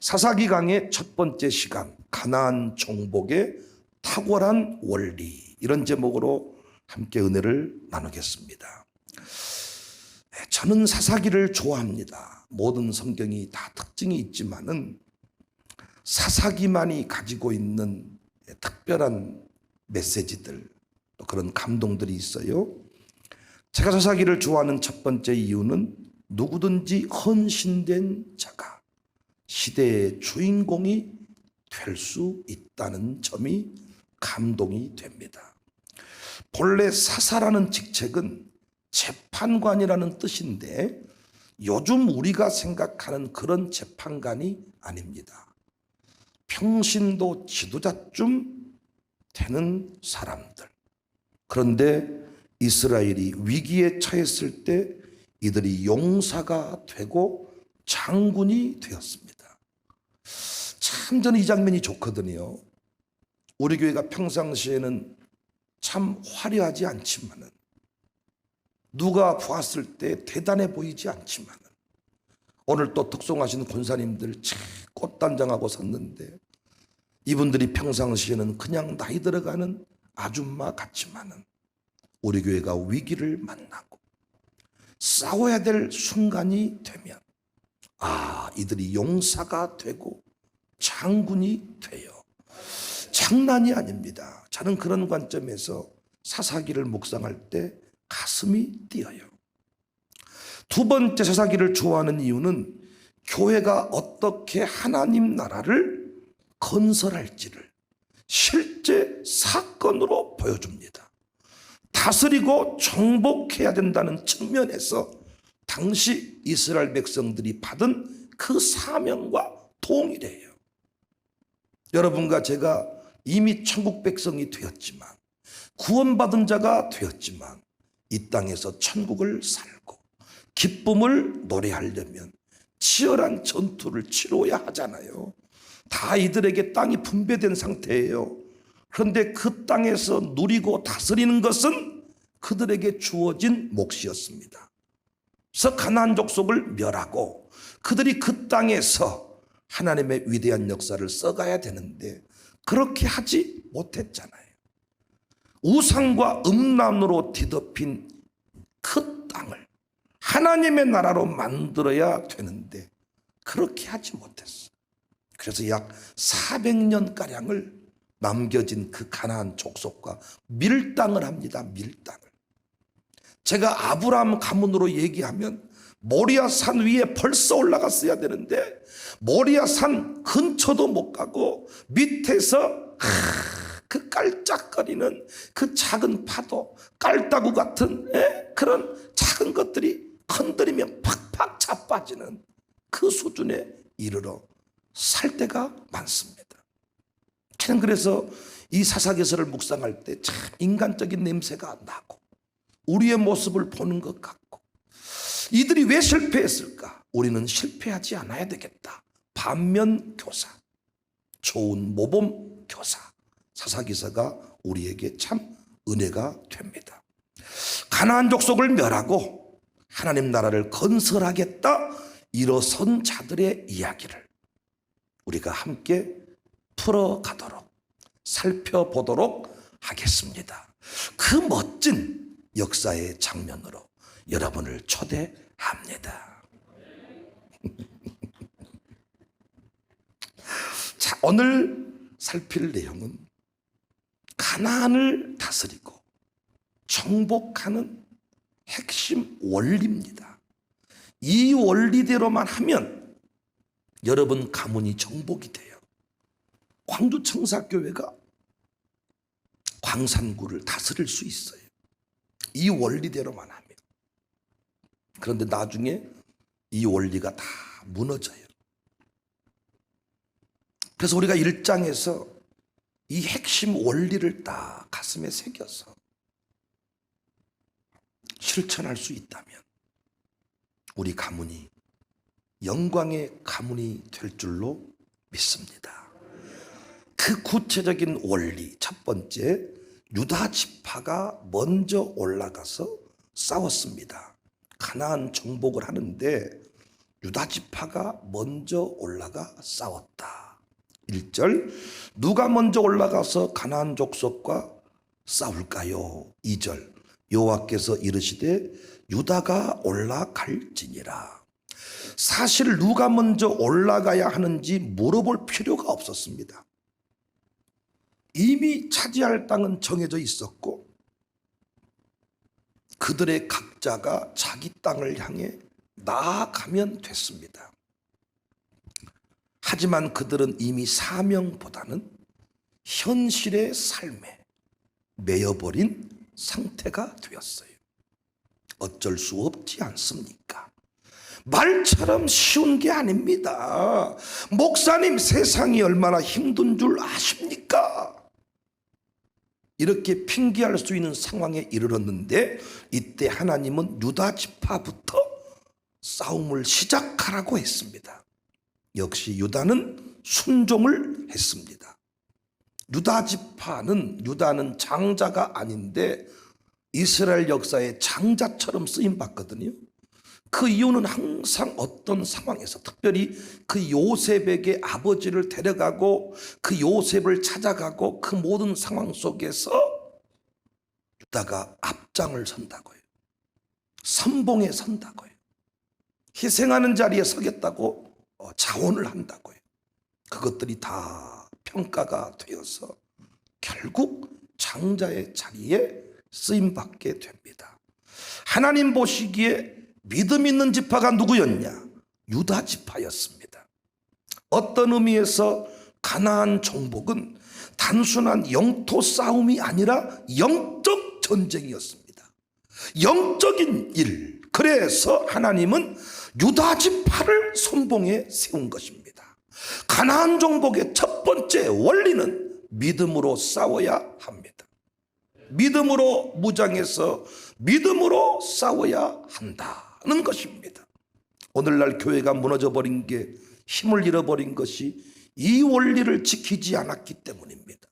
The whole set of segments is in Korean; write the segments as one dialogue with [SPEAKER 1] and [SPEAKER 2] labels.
[SPEAKER 1] 사사기강의 첫 번째 시간, 가나안 정복의 탁월한 원리, 이런 제목으로 함께 은혜를 나누겠습니다. 저는 사사기를 좋아합니다. 모든 성경이 다 특징이 있지만은 사사기만이 가지고 있는 특별한 메시지들, 또 그런 감동들이 있어요. 제가 사사기를 좋아하는 첫 번째 이유는 누구든지 헌신된 자가 시대의 주인공이 될 수 있다는 점이 감동이 됩니다. 본래 사사라는 직책은 재판관이라는 뜻인데 요즘 우리가 생각하는 그런 재판관이 아닙니다. 평신도 지도자쯤 되는 사람들. 그런데 이스라엘이 위기에 처했을 때 이들이 용사가 되고 장군이 되었습니다. 참 저는 이 장면이 좋거든요. 우리 교회가 평상시에는 참 화려하지 않지만은, 누가 보았을 때 대단해 보이지 않지만은, 오늘 또 특송하신 권사님들 참 꽃단장하고 섰는데 이분들이 평상시에는 그냥 나이 들어가는 아줌마 같지만은 우리 교회가 위기를 만나고 싸워야 될 순간이 되면 이들이 용사가 되고 장군이 돼요. 장난이 아닙니다. 저는 그런 관점에서 사사기를 묵상할 때 가슴이 뛰어요. 두 번째, 사사기를 좋아하는 이유는 교회가 어떻게 하나님 나라를 건설할지를 실제 사건으로 보여줍니다. 다스리고 정복해야 된다는 측면에서 당시 이스라엘 백성들이 받은 그 사명과 동일해요. 여러분과 제가 이미 천국 백성이 되었지만, 구원받은 자가 되었지만, 이 땅에서 천국을 살고 기쁨을 노래하려면 치열한 전투를 치러야 하잖아요. 다 이들에게 땅이 분배된 상태예요. 그런데 그 땅에서 누리고 다스리는 것은 그들에게 주어진 몫이었습니다. 그래서 가나안 족속을 멸하고 그들이 그 땅에서 하나님의 위대한 역사를 써가야 되는데 그렇게 하지 못했잖아요. 우상과 음란으로 뒤덮인 그 땅을 하나님의 나라로 만들어야 되는데 그렇게 하지 못했어요. 그래서 약 400년가량을 남겨진 그 가나안 족속과 밀당을 합니다. 밀당을. 제가 아브라함 가문으로 얘기하면 모리아 산 위에 벌써 올라갔어야 되는데 모리아 산 근처도 못 가고 밑에서 그 깔짝거리는 그 작은 파도, 깔따구 같은 그런 작은 것들이 건드리면 팍팍 자빠지는 그 수준에 이르러 살 때가 많습니다. 저는 그래서 이 사사기서를 묵상할 때 참 인간적인 냄새가 나고 우리의 모습을 보는 것 같고, 이들이 왜 실패했을까? 우리는 실패하지 않아야 되겠다. 반면 교사, 좋은 모범 교사, 사사기서가 우리에게 참 은혜가 됩니다. 가나안 족속을 멸하고 하나님 나라를 건설하겠다 일어선 자들의 이야기를 우리가 함께 풀어가도록, 살펴보도록 하겠습니다. 그 멋진 역사의 장면으로 여러분을 초대합니다. 자, 오늘 살필 내용은 가나안을 다스리고 정복하는 핵심 원리입니다. 이 원리대로만 하면 여러분 가문이 정복이 돼요. 광주청사교회가 광산구를 다스릴 수 있어요. 이 원리대로만 하면. 그런데 나중에 이 원리가 다 무너져요. 그래서 우리가 1장에서 이 핵심 원리를 딱 가슴에 새겨서 실천할 수 있다면 우리 가문이 영광의 가문이 될 줄로 믿습니다. 그 구체적인 원리, 첫 번째, 유다 지파가 먼저 올라가서 싸웠습니다. 가나안 정복을 하는데 유다 지파가 먼저 올라가 싸웠다. 1절, 누가 먼저 올라가서 가나안 족속과 싸울까요? 2절, 여호와께서 이르시되 유다가 올라갈지니라. 사실 누가 먼저 올라가야 하는지 물어볼 필요가 없었습니다. 이미 차지할 땅은 정해져 있었고 그들의 각자가 자기 땅을 향해 나아가면 됐습니다. 하지만 그들은 이미 사명보다는 현실의 삶에 매여버린 상태가 되었어요. 어쩔 수 없지 않습니까? 말처럼 쉬운 게 아닙니다. 목사님, 세상이 얼마나 힘든 줄 아십니까? 이렇게 핑계할 수 있는 상황에 이르렀는데 이때 하나님은 유다 지파부터 싸움을 시작하라고 했습니다. 역시 유다는 순종을 했습니다. 유다는 장자가 아닌데 이스라엘 역사의 장자처럼 쓰임 받거든요. 그 이유는 항상 어떤 상황에서, 특별히 그 요셉에게 아버지를 데려가고 그 요셉을 찾아가고 그 모든 상황 속에서 유다가 앞장을 선다고요. 선봉에 선다고요. 희생하는 자리에 서겠다고 자원을 한다고요. 그것들이 다 평가가 되어서 결국 장자의 자리에 쓰임받게 됩니다. 하나님 보시기에 믿음 있는 지파가 누구였냐? 유다 지파였습니다. 어떤 의미에서 가나안 정복은 단순한 영토 싸움이 아니라 영적 전쟁이었습니다. 영적인 일. 그래서 하나님은 유다 지파를 선봉에 세운 것입니다. 가나안 정복의 첫 번째 원리는 믿음으로 싸워야 합니다. 믿음으로 무장해서 믿음으로 싸워야 한다는 것입니다. 오늘날 교회가 무너져버린 게, 힘을 잃어버린 것이 이 원리를 지키지 않았기 때문입니다.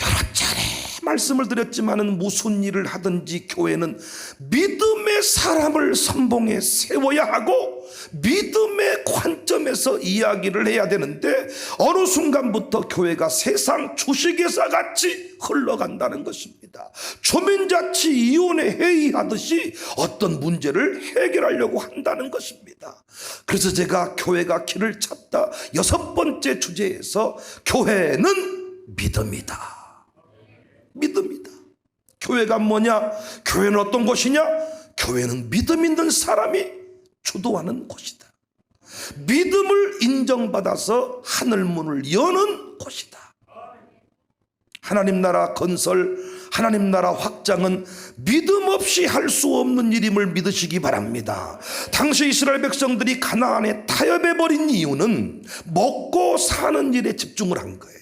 [SPEAKER 1] 여러 차례 말씀을 드렸지만은 무슨 일을 하든지 교회는 믿음의 사람을 선봉에 세워야 하고 믿음의 관점에서 이야기를 해야 되는데 어느 순간부터 교회가 세상 주식회사 같이 흘러간다는 것입니다. 주민자치위원회 회의하듯이 어떤 문제를 해결하려고 한다는 것입니다. 그래서 제가 교회가 길을 찾다 6번째 주제에서 교회는 믿음이다. 믿음이다. 교회가 뭐냐? 교회는 어떤 곳이냐? 교회는 믿음 있는 사람이 주도하는 곳이다. 믿음을 인정받아서 하늘문을 여는 곳이다. 하나님 나라 건설, 하나님 나라 확장은 믿음 없이 할 수 없는 일임을 믿으시기 바랍니다. 당시 이스라엘 백성들이 가나안에 타협해버린 이유는 먹고 사는 일에 집중을 한 거예요.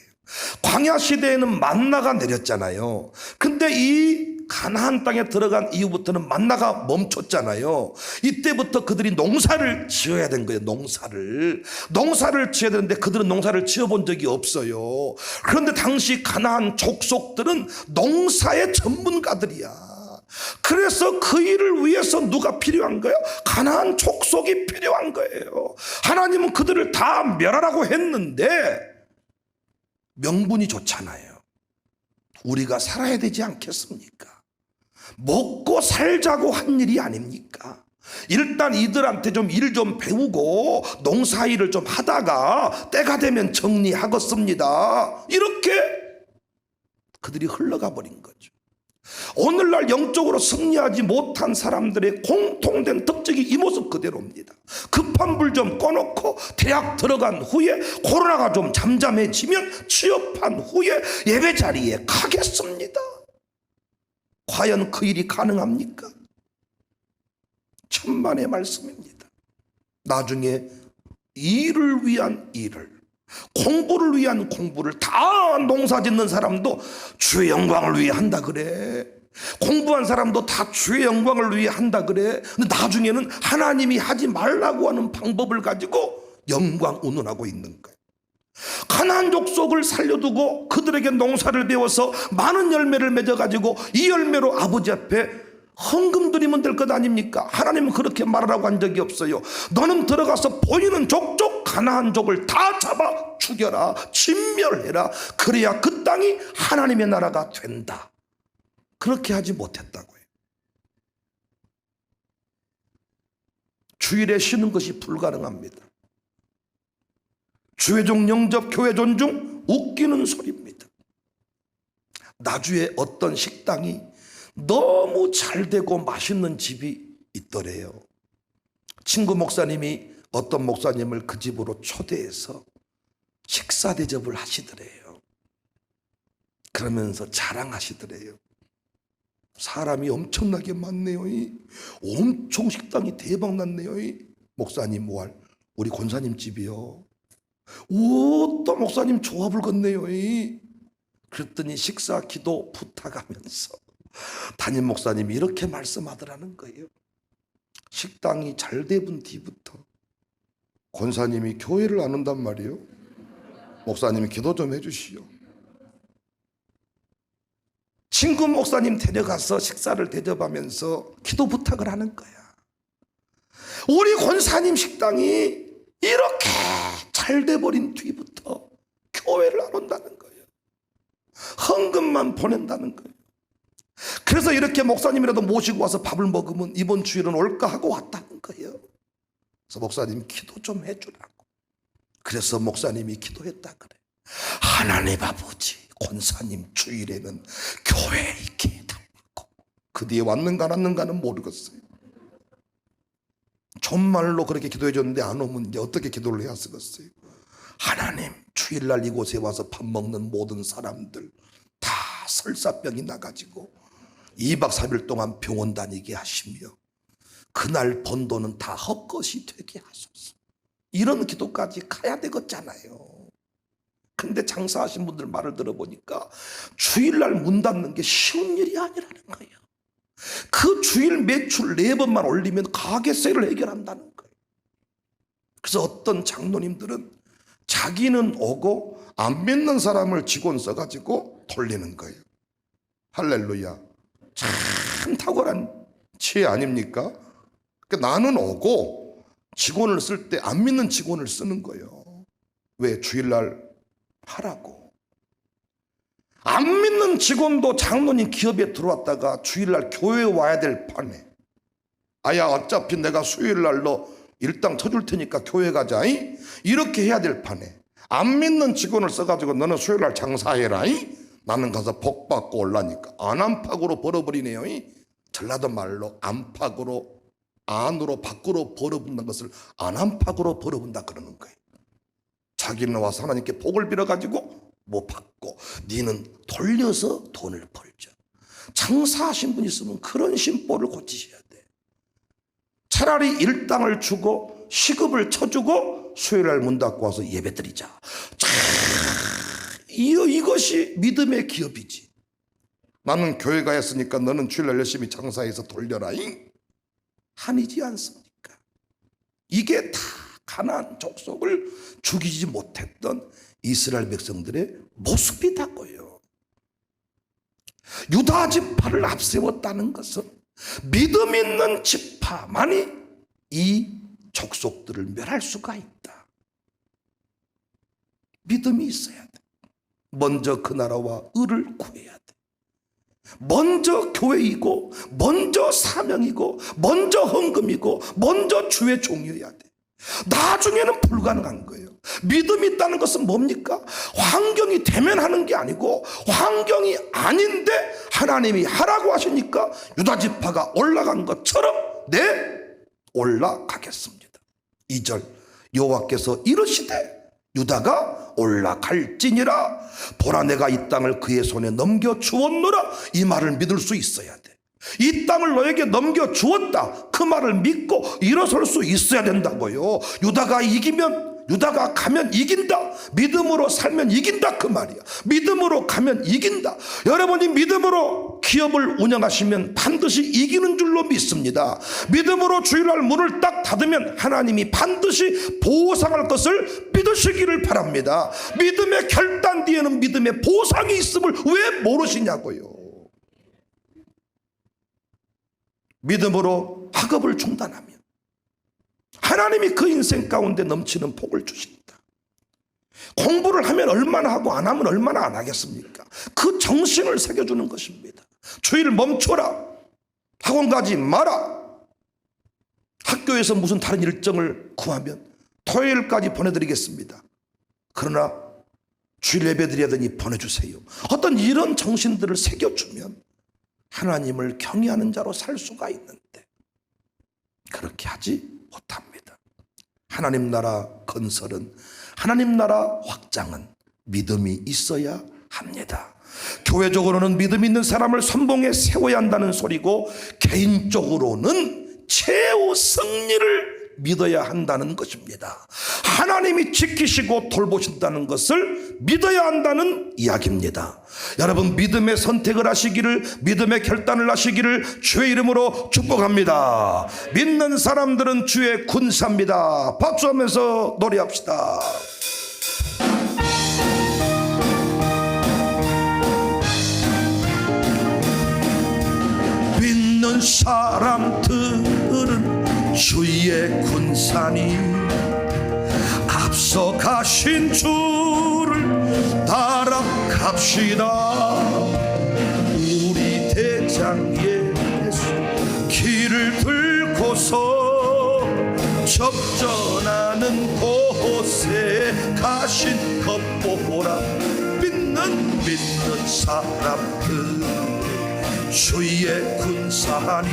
[SPEAKER 1] 광야 시대에는 만나가 내렸잖아요. 근데 이 가나안 땅에 들어간 이후부터는 만나가 멈췄잖아요. 이때부터 그들이 농사를 지어야 된 거예요. 농사를 지어야 되는데 그들은 농사를 지어본 적이 없어요. 그런데 당시 가나안 족속들은 농사의 전문가들이야. 그래서 그 일을 위해서 누가 필요한 거예요? 가나안 족속이 필요한 거예요. 하나님은 그들을 다 멸하라고 했는데 명분이 좋잖아요. 우리가 살아야 되지 않겠습니까? 먹고 살자고 한 일이 아닙니까? 일단 이들한테 좀 일 좀 배우고 농사일을 좀 하다가 때가 되면 정리하겠습니다. 이렇게 그들이 흘러가 버린 거죠. 오늘날 영적으로 승리하지 못한 사람들의 공통된 특징이 이 모습 그대로입니다. 급한 불 좀 꺼놓고 대학 들어간 후에 코로나가 좀 잠잠해지면 취업한 후에 예배 자리에 가겠습니다. 과연 그 일이 가능합니까? 천만의 말씀입니다. 나중에 일을 위한 일을, 공부를 위한 공부를, 다 농사 짓는 사람도 주의 영광을 위해 한다 그래. 공부한 사람도 다 주의 영광을 위해 한다 그래. 근데 나중에는 하나님이 하지 말라고 하는 방법을 가지고 영광 운운하고 있는 거예요. 가나안 족속을 살려두고 그들에게 농사를 배워서 많은 열매를 맺어가지고 이 열매로 아버지 앞에 헌금 드리면 될 것 아닙니까? 하나님은 그렇게 말하라고 한 적이 없어요. 너는 들어가서 보이는 족족 가나안 족을 다 잡아 죽여라, 진멸해라. 그래야 그 땅이 하나님의 나라가 된다. 그렇게 하지 못했다고요. 주일에 쉬는 것이 불가능합니다. 주회종 영접, 교회 존중, 웃기는 소리입니다. 나주에 어떤 식당이 너무 잘 되고 맛있는 집이 있더래요. 친구 목사님이 어떤 목사님을 그 집으로 초대해서 식사 대접을 하시더래요. 그러면서 자랑하시더래요. 사람이 엄청나게 많네요. 엄청 식당이 대박 났네요. 목사님 뭐할 우리 권사님 집이요. 오, 또 목사님 조합을 걷네요. 그랬더니 식사 기도 부탁하면서 담임 목사님이 이렇게 말씀하더라는 거예요. 식당이 잘 되본 뒤부터 권사님이 교회를 안 온단 말이에요. 목사님이 기도 좀 해주시오. 친구 목사님 데려가서 식사를 대접하면서 기도 부탁을 하는 거야. 우리 권사님 식당이 이렇게 잘 돼버린 뒤부터 교회를 안 온다는 거예요. 헌금만 보낸다는 거예요. 그래서 이렇게 목사님이라도 모시고 와서 밥을 먹으면 이번 주일은 올까 하고 왔다는 거예요. 그래서 목사님이 기도 좀 해주라고. 그래서 목사님이 기도했다 그래. 하나님 아버지, 권사님 주일에는 교회에 있게 해달라고. 그 뒤에 왔는가 안 왔는가는 모르겠어요. 정말로 그렇게 기도해 줬는데 안 오면 이제 어떻게 기도를 해야 쓰겠어요. 하나님, 주일날 이곳에 와서 밥 먹는 모든 사람들 다 설사병이 나가지고 2박 3일 동안 병원 다니게 하시며 그날 번 돈은 다 헛것이 되게 하소서. 이런 기도까지 가야 되겠잖아요. 근데 장사하신 분들 말을 들어보니까 주일날 문 닫는 게 쉬운 일이 아니라는 거예요. 그 주일 매출 4번만 올리면 가게세를 해결한다는 거예요. 그래서 어떤 장로님들은 자기는 오고 안 믿는 사람을 직원 써가지고 돌리는 거예요. 할렐루야. 참 탁월한 지혜 아닙니까? 그러니까 나는 오고 직원을 쓸 때 안 믿는 직원을 쓰는 거예요. 왜? 주일날 하라고. 안 믿는 직원도 장로님 기업에 들어왔다가 주일날 교회에 와야 될 판에, 아야 어차피 내가 수요일날 너 일당 쳐줄 테니까 교회 가자, 이렇게 해야 될 판에 안 믿는 직원을 써가지고 너는 수요일날 장사해라, 나는 가서 복 받고 올라니까 안암팍으로 벌어버리네요. 전라도 말로 안팎으로, 안으로 밖으로 벌어본다는 것을 안암팍으로 벌어본다 그러는 거예요. 자기는 와서 하나님께 복을 빌어가지고 못 받고 니는 돌려서 돈을 벌죠. 장사하신 분 있으면 그런 심보를 고치셔야 돼. 차라리 일당을 주고 시급을 쳐주고 수요일날 문 닫고 와서 예배 드리자. 이것이 믿음의 기업이지. 나는 교회 가 했으니까 너는 주일날 열심히 장사해서 돌려라, 아니지 않습니까? 이게 다 가나안 족속을 죽이지 못했던 이스라엘 백성들의 모습이다고요. 유다 지파를 앞세웠다는 것은 믿음 있는 지파만이 이 족속들을 멸할 수가 있다. 믿음이 있어야 돼. 먼저 그 나라와 의를 구해야 돼. 먼저 교회이고, 먼저 사명이고, 먼저 헌금이고, 먼저 주의 종이어야 돼. 나중에는 불가능한 거예요. 믿음이 있다는 것은 뭡니까? 환경이 되면 하는 게 아니고 환경이 아닌데 하나님이 하라고 하시니까 유다 지파가 올라간 것처럼 올라가겠습니다. 2절 여호와께서 이르시되 유다가 올라갈지니라. 보라 내가 이 땅을 그의 손에 넘겨주었노라. 이 말을 믿을 수 있어야 돼. 이 땅을 너에게 넘겨주었다, 그 말을 믿고 일어설 수 있어야 된다고요. 유다가 가면 이긴다. 믿음으로 살면 이긴다, 그 말이야. 믿음으로 가면 이긴다. 여러분이 믿음으로 기업을 운영하시면 반드시 이기는 줄로 믿습니다. 믿음으로 주일날 문을 딱 닫으면 하나님이 반드시 보상할 것을 믿으시기를 바랍니다. 믿음의 결단 뒤에는 믿음의 보상이 있음을 왜 모르시냐고요. 믿음으로 학업을 중단하면 하나님이 그 인생 가운데 넘치는 복을 주십니다. 공부를 하면 얼마나 하고 안 하면 얼마나 안 하겠습니까? 그 정신을 새겨주는 것입니다. 주일 멈춰라, 학원 가지 마라, 학교에서 무슨 다른 일정을 구하면 토요일까지 보내드리겠습니다. 그러나 주일 예배 드려야 되니 보내주세요. 어떤 이런 정신들을 새겨주면 하나님을 경외하는 자로 살 수가 있는데 그렇게 하지 못합니다. 하나님 나라 건설은, 하나님 나라 확장은 믿음이 있어야 합니다. 교회적으로는 믿음 있는 사람을 선봉에 세워야 한다는 소리고, 개인적으로는 최후 승리를 믿어야 한다는 것입니다. 하나님이 지키시고 돌보신다는 것을 믿어야 한다는 이야기입니다. 여러분, 믿음의 선택을 하시기를, 믿음의 결단을 하시기를 주의 이름으로 축복합니다. 믿는 사람들은 주의 군사입니다. 박수하면서 노래합시다. 믿는 사람들은 주의 군사니 앞서 가신 주를 따라갑시다. 우리 대장 예수 길을 들고서 접전하는 곳에 가신 것 보라. 믿는 사람들 주의 군사니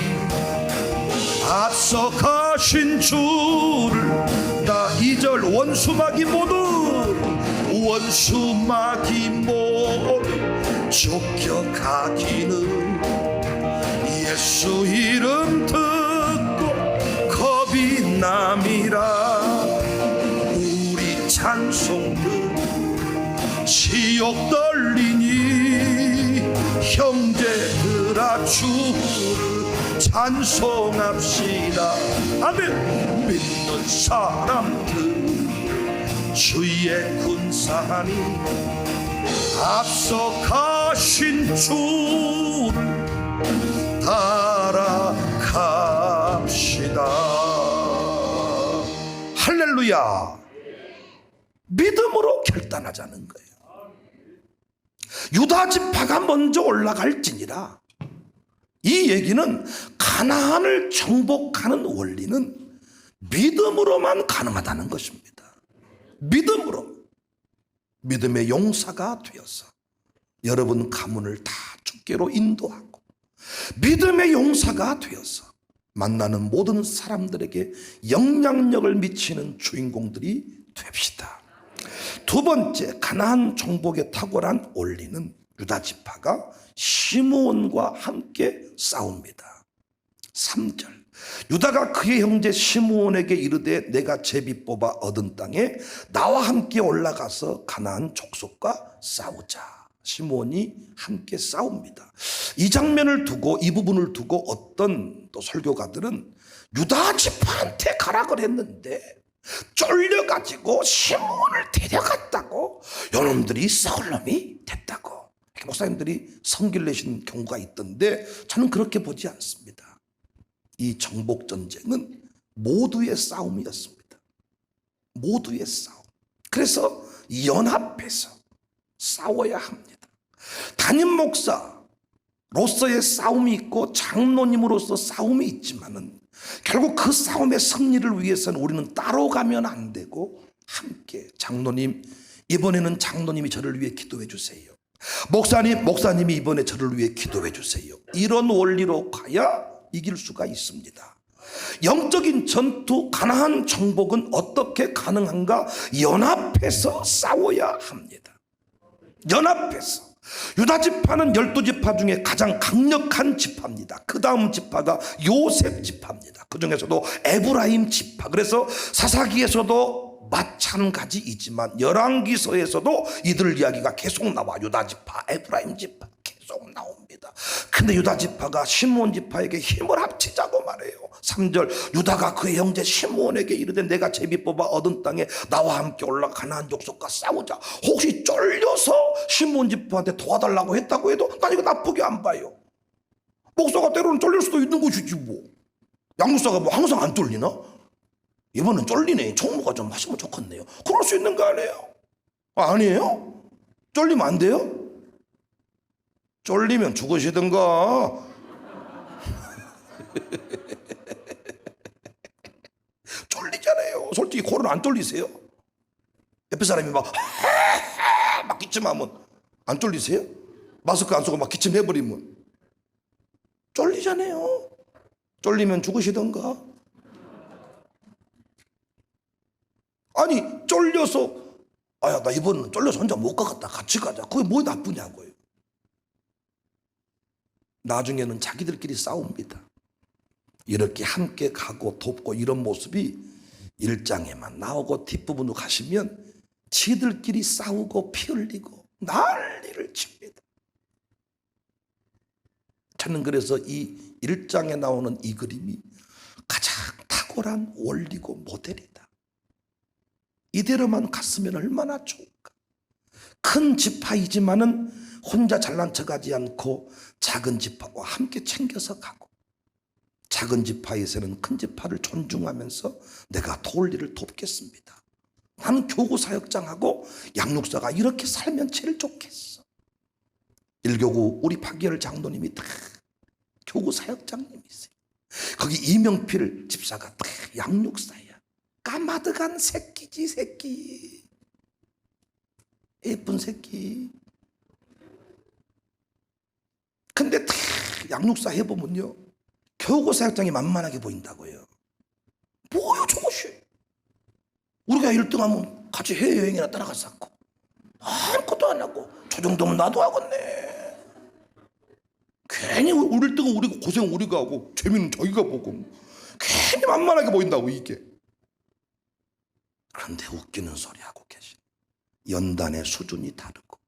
[SPEAKER 1] 앞서 가신 주를 나 2절 원수마귀 모두 쫓겨가기는 예수 이름 듣고 겁이 남이라. 우리 찬송들 지옥 떨리니 형제들아 주를 찬송합시다. 아멘. 믿는 사람들 주의 군사니 앞서 가신 주를 따라갑시다. 할렐루야. 믿음으로 결단하자는 거예요. 유다 지파가 먼저 올라갈지니라. 이 얘기는 가나안을 정복하는 원리는 믿음으로만 가능하다는 것입니다. 믿음으로, 믿음의 용사가 되어서 여러분 가문을 다 주께로 인도하고, 믿음의 용사가 되어서 만나는 모든 사람들에게 영향력을 미치는 주인공들이 됩시다. 두 번째, 가나안 정복의 탁월한 원리는 유다 지파가 시므온과 함께 싸웁니다. 3절, 유다가 그의 형제 시므온에게 이르되 내가 제비 뽑아 얻은 땅에 나와 함께 올라가서 가나안 족속과 싸우자. 시므온이 함께 싸웁니다. 이 장면을 두고, 이 부분을 두고 어떤 또 설교가들은 유다 지파한테 가라 그랬는데 쫄려가지고 시므온을 데려갔다고 요놈들이 싸울 놈이 됐다고 목사님들이 성기를 내신 경우가 있던데, 저는 그렇게 보지 않습니다. 이 정복전쟁은 모두의 싸움이었습니다. 모두의 싸움. 그래서 연합해서 싸워야 합니다. 담임 목사로서의 싸움이 있고 장로님으로서 싸움이 있지만은 결국 그 싸움의 승리를 위해서는 우리는 따로 가면 안 되고 함께, 장로님 이번에는 장로님이 저를 위해 기도해 주세요, 목사님이 이번에 저를 위해 기도해 주세요, 이런 원리로 가야 이길 수가 있습니다. 영적인 전투, 가나안 정복은 어떻게 가능한가? 연합해서 싸워야 합니다. 연합해서. 유다 지파는 12지파 중에 가장 강력한 지파입니다. 그 다음 지파가 요셉 지파입니다. 그 중에서도 에브라임 지파. 그래서 사사기에서도 마찬가지이지만 열왕기서에서도 이들 이야기가 계속 나와. 유다 지파, 에브라임 지파 계속 나옵니다. 근데 유다 지파가 시므온 지파에게 힘을 합치자고 말해요. 3절, 유다가 그의 형제 시므온에게 이르되 내가 제비 뽑아 얻은 땅에 나와 함께 올라가 가나안 족속과 싸우자. 혹시 쫄려서 시므온 지파한테 도와달라고 했다고 해도 난 이거 나쁘게 안 봐요. 목사가 때로는 쫄릴 수도 있는 것이지 뭐. 양육사가 뭐 항상 안 쫄리나? 이번엔 쫄리네. 총무가 좀 하시면 좋겠네요. 그럴 수 있는 거 아니에요? 아니에요? 쫄리면 안 돼요? 쫄리면 죽으시든가. 쫄리잖아요. 솔직히 코로나 안 쫄리세요? 옆에 사람이 막 기침하면 안 쫄리세요? 마스크 안 쓰고 막 기침해버리면 쫄리잖아요. 쫄리면 죽으시던가. 아니 쫄려서 아야 나 이번은 쫄려서 혼자 못 가겠다 같이 가자. 그게 뭐 나쁘냐고요. 나중에는 자기들끼리 싸웁니다. 이렇게 함께 가고 돕고 이런 모습이 일장에만 나오고 뒷부분으로 가시면 지들끼리 싸우고 피 흘리고 난리를 칩니다. 저는 그래서 이 1장에 나오는 이 그림이 가장 탁월한 원리고 모델이다. 이대로만 갔으면 얼마나 좋을까. 큰 지파이지만은 혼자 잘난 척하지 않고 작은 지파와 함께 챙겨서 가고, 작은 지파에서는 큰 지파를 존중하면서 내가 도울 일을 돕겠습니다. 나는 교구 사역장하고 양육사가 이렇게 살면 제일 좋겠어. 일교구 우리 박예열 장로님이 다 교구 사역장님이세요. 거기 이명필 집사가 다 양육사야. 까마득한 새끼지 새끼. 예쁜 새끼. 근데 다 양육사 해보면요 교구 사역장이 만만하게 보인다고요. 뭐요 저것이. 우리가 1등하면 같이 해외여행이나 따라갔었고 아무것도 안 하고 저 정도면 나도 하겠네. 괜히 우리 1등은 우리가 고생 우리가 하고 재미는 저희가 보고 괜히 만만하게 보인다고 이게. 그런데 웃기는 소리 하고 계신. 연단의 수준이 다르고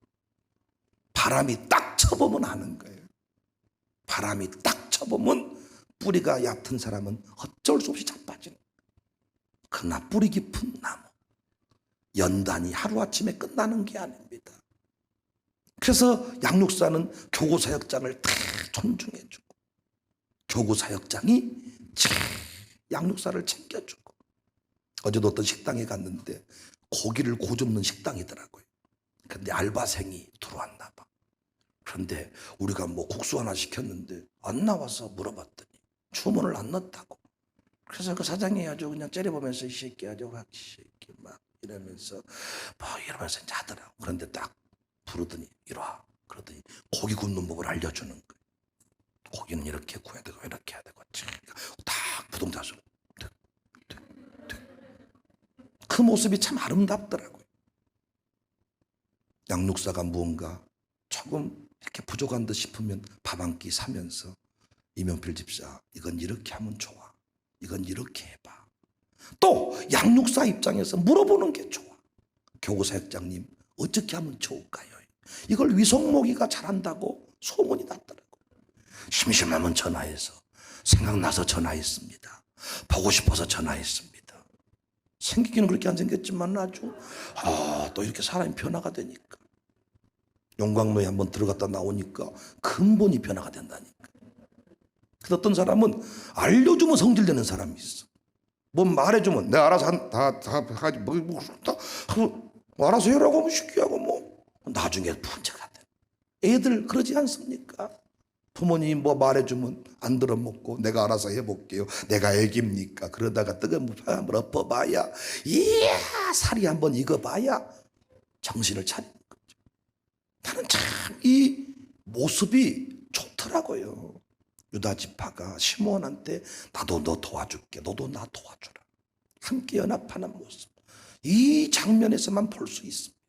[SPEAKER 1] 바람이 딱 쳐보면 아는 거예요. 바람이 딱 쳐보면 뿌리가 얕은 사람은 어쩔 수 없이 자빠지는 거예요. 그러나 뿌리 깊은 나무 연단이 하루아침에 끝나는 게 아닙니다. 그래서 양육사는 교구사역장을 다 존중해주고 교구사역장이 양육사를 챙겨주고. 어제도 어떤 식당에 갔는데 고기를 고줍는 식당이더라고요. 근데 알바생이 들어왔나 봐. 그런데 우리가 뭐 국수 하나 시켰는데 안 나와서 물어봤더니 주문을 안 넣었다고. 그래서 그 사장이 아주 그냥 째려보면서 이 새끼 아주 확실히 막 이러면서 뭐 이러면서 이제 하더라고. 그런데 딱 부르더니 이리 와. 그러더니 고기 굽는 법을 알려주는 거예요. 고기는 이렇게 구워야 되고 이렇게 해야 되고 딱 부동자수. 그 모습이 참 아름답더라고요. 양육사가 무언가 조금 이렇게 부족한 듯 싶으면 밥 한 끼 사면서 이명필 집사 이건 이렇게 하면 좋아. 이건 이렇게 해봐. 또 양육사 입장에서 물어보는 게 좋아. 교구사역장님 어떻게 하면 좋을까요? 이걸 위성모기가 잘한다고 소문이 났더라고요. 심심하면 전화해서 생각나서 전화했습니다. 보고 싶어서 전화했습니다. 생기기는 그렇게 안 생겼지만 아주 또 이렇게 사람이 변화가 되니까. 용광로에 한번 들어갔다 나오니까 근본이 변화가 된다니까. 그래서 어떤 사람은 알려주면 성질되는 사람이 있어. 뭐 말해주면 내가 알아서 다 알아서 해라고 하면 시키하고 뭐 나중에 문제가 돼. 애들 그러지 않습니까? 부모님이 뭐 말해주면 안 들어먹고 내가 알아서 해볼게요. 내가 애깁니까? 그러다가 뜨거운 물 한번 엎어봐야 이야 살이 한번 익어봐야 정신을 차리는 거죠. 나는 참 이 모습이 좋더라고요. 유다 지파가 시므온한테 나도 너 도와줄게. 너도 나 도와주라. 함께 연합하는 모습. 이 장면에서만 볼 수 있습니다.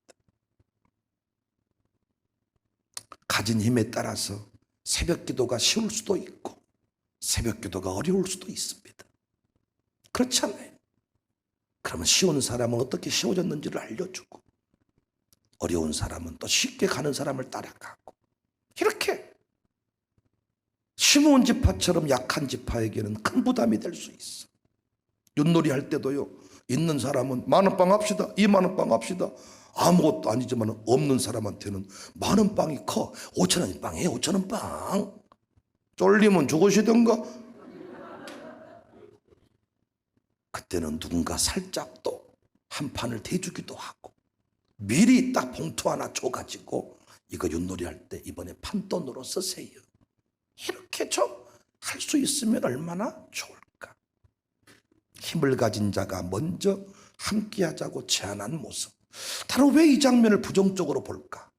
[SPEAKER 1] 가진 힘에 따라서 새벽 기도가 쉬울 수도 있고 새벽 기도가 어려울 수도 있습니다. 그렇잖아요. 그러면 쉬운 사람은 어떻게 쉬워졌는지를 알려주고 어려운 사람은 또 쉽게 가는 사람을 따라가고 이렇게 시므온 지파처럼 약한 지파에게는 큰 부담이 될 수 있어. 윷놀이 할 때도요. 있는 사람은 10,000빵 합시다. 20,000빵 합시다. 아무것도 아니지만 없는 사람한테는 10,000빵이 커. 5,000원 빵이에요. 5,000원 빵. 쫄리면 죽으시던가. 그때는 누군가 살짝 또 한 판을 대주기도 하고 미리 딱 봉투 하나 줘가지고 이거 윷놀이 할 때 이번에 판돈으로 쓰세요. 이렇게 좀 할 수 있으면 얼마나 좋을까. 힘을 가진 자가 먼저 함께하자고 제안한 모습. 다른 왜 이 장면을 부정적으로 볼까?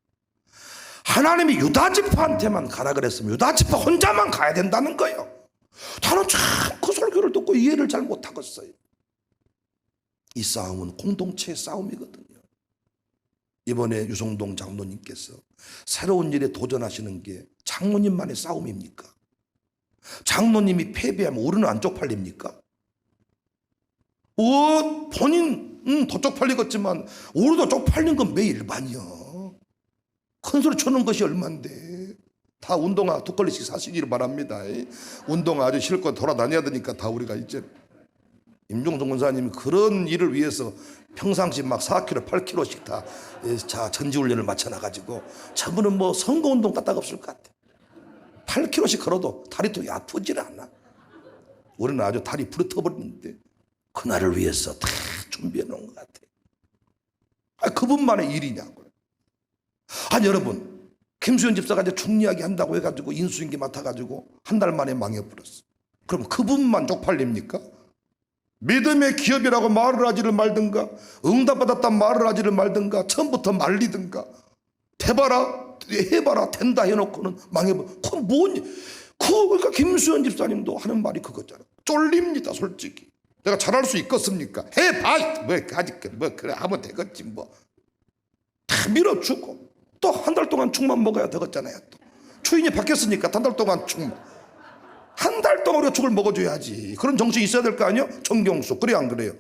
[SPEAKER 1] 하나님이 유다지파한테만 가라 그랬으면 유다지파 혼자만 가야 된다는 거예요. 나는 참 그 설교를 듣고 이해를 잘 못하겠어요. 이 싸움은 공동체의 싸움이거든요. 이번에 유성동 장로님께서 새로운 일에 도전하시는 게 장로님만의 싸움입니까? 장로님이 패배하면 우리는 안 쪽팔립니까? 본인 더 쪽팔리겠지만 우리도 쪽팔린 건 매일 일반이야. 큰 소리 쳐는 것이 얼만데. 다 운동화 2걸리씩 사시기를 바랍니다. 운동화 아주 실컷 돌아다녀야 되니까 다 우리가 이제. 임종종 권사님이 그런 일을 위해서 평상시 막 4kg, 8kg씩 다 전지훈련을 맞춰놔가지고 저분은 뭐 선거운동 까딱없을 것 같아. 8kg씩 걸어도 다리 또 아프질 않아. 우리는 아주 다리 부러터버리는데 그날을 위해서 다 준비해 놓은 것 같아. 그분만의 일이냐고요. 아니 여러분, 김수현 집사가 이제 중리하게 한다고 해가지고 인수인계 맡아가지고 한 달 만에 망해버렸어. 그럼 그분만 쪽팔립니까? 믿음의 기업이라고 말을 하지를 말든가, 응답받았단 말을 하지를 말든가, 처음부터 말리든가, 해봐라 된다 해놓고는 망해버려. 그러니까 김수현 집사님도 하는 말이 그거잖아. 쫄립니다 솔직히. 내가 잘할 수 있겠습니까? 해봐. 그래 하면 되겠지 뭐. 다 밀어주고 또 한 달 동안 죽만 먹어야 되겠잖아요. 또 추인이 바뀌었으니까 한 달 동안 죽만. 한 달 동안 우리가 죽을 먹어줘야지. 그런 정신이 있어야 될 거 아니에요? 정경수. 그래 안 그래요?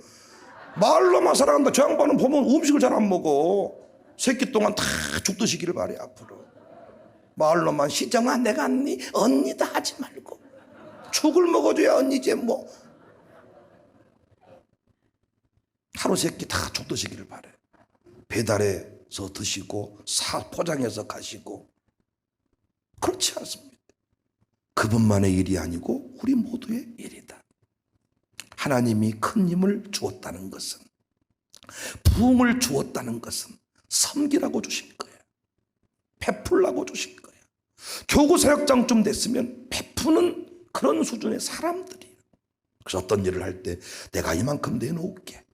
[SPEAKER 1] 말로만 사랑한다. 저 양반은 보면 음식을 잘 안 먹어. 새끼 동안 다 죽 드시기를 바래 앞으로. 말로만 시정아 내가 언니다 하지 말고 죽을 먹어줘야 언니지 뭐. 하루 세끼 다 죽 드시기를 바래. 배달해서 드시고 포장해서 가시고. 그렇지 않습니다. 그분만의 일이 아니고 우리 모두의 일이다. 하나님이 큰 힘을 주었다는 것은, 부흥을 주었다는 것은 섬기라고 주신 거예요. 베풀라고 주신 거예요. 교구 사역장쯤 됐으면 베푸는 그런 수준의 사람들이에요. 그래서 어떤 일을 할 때 내가 이만큼 내놓을게.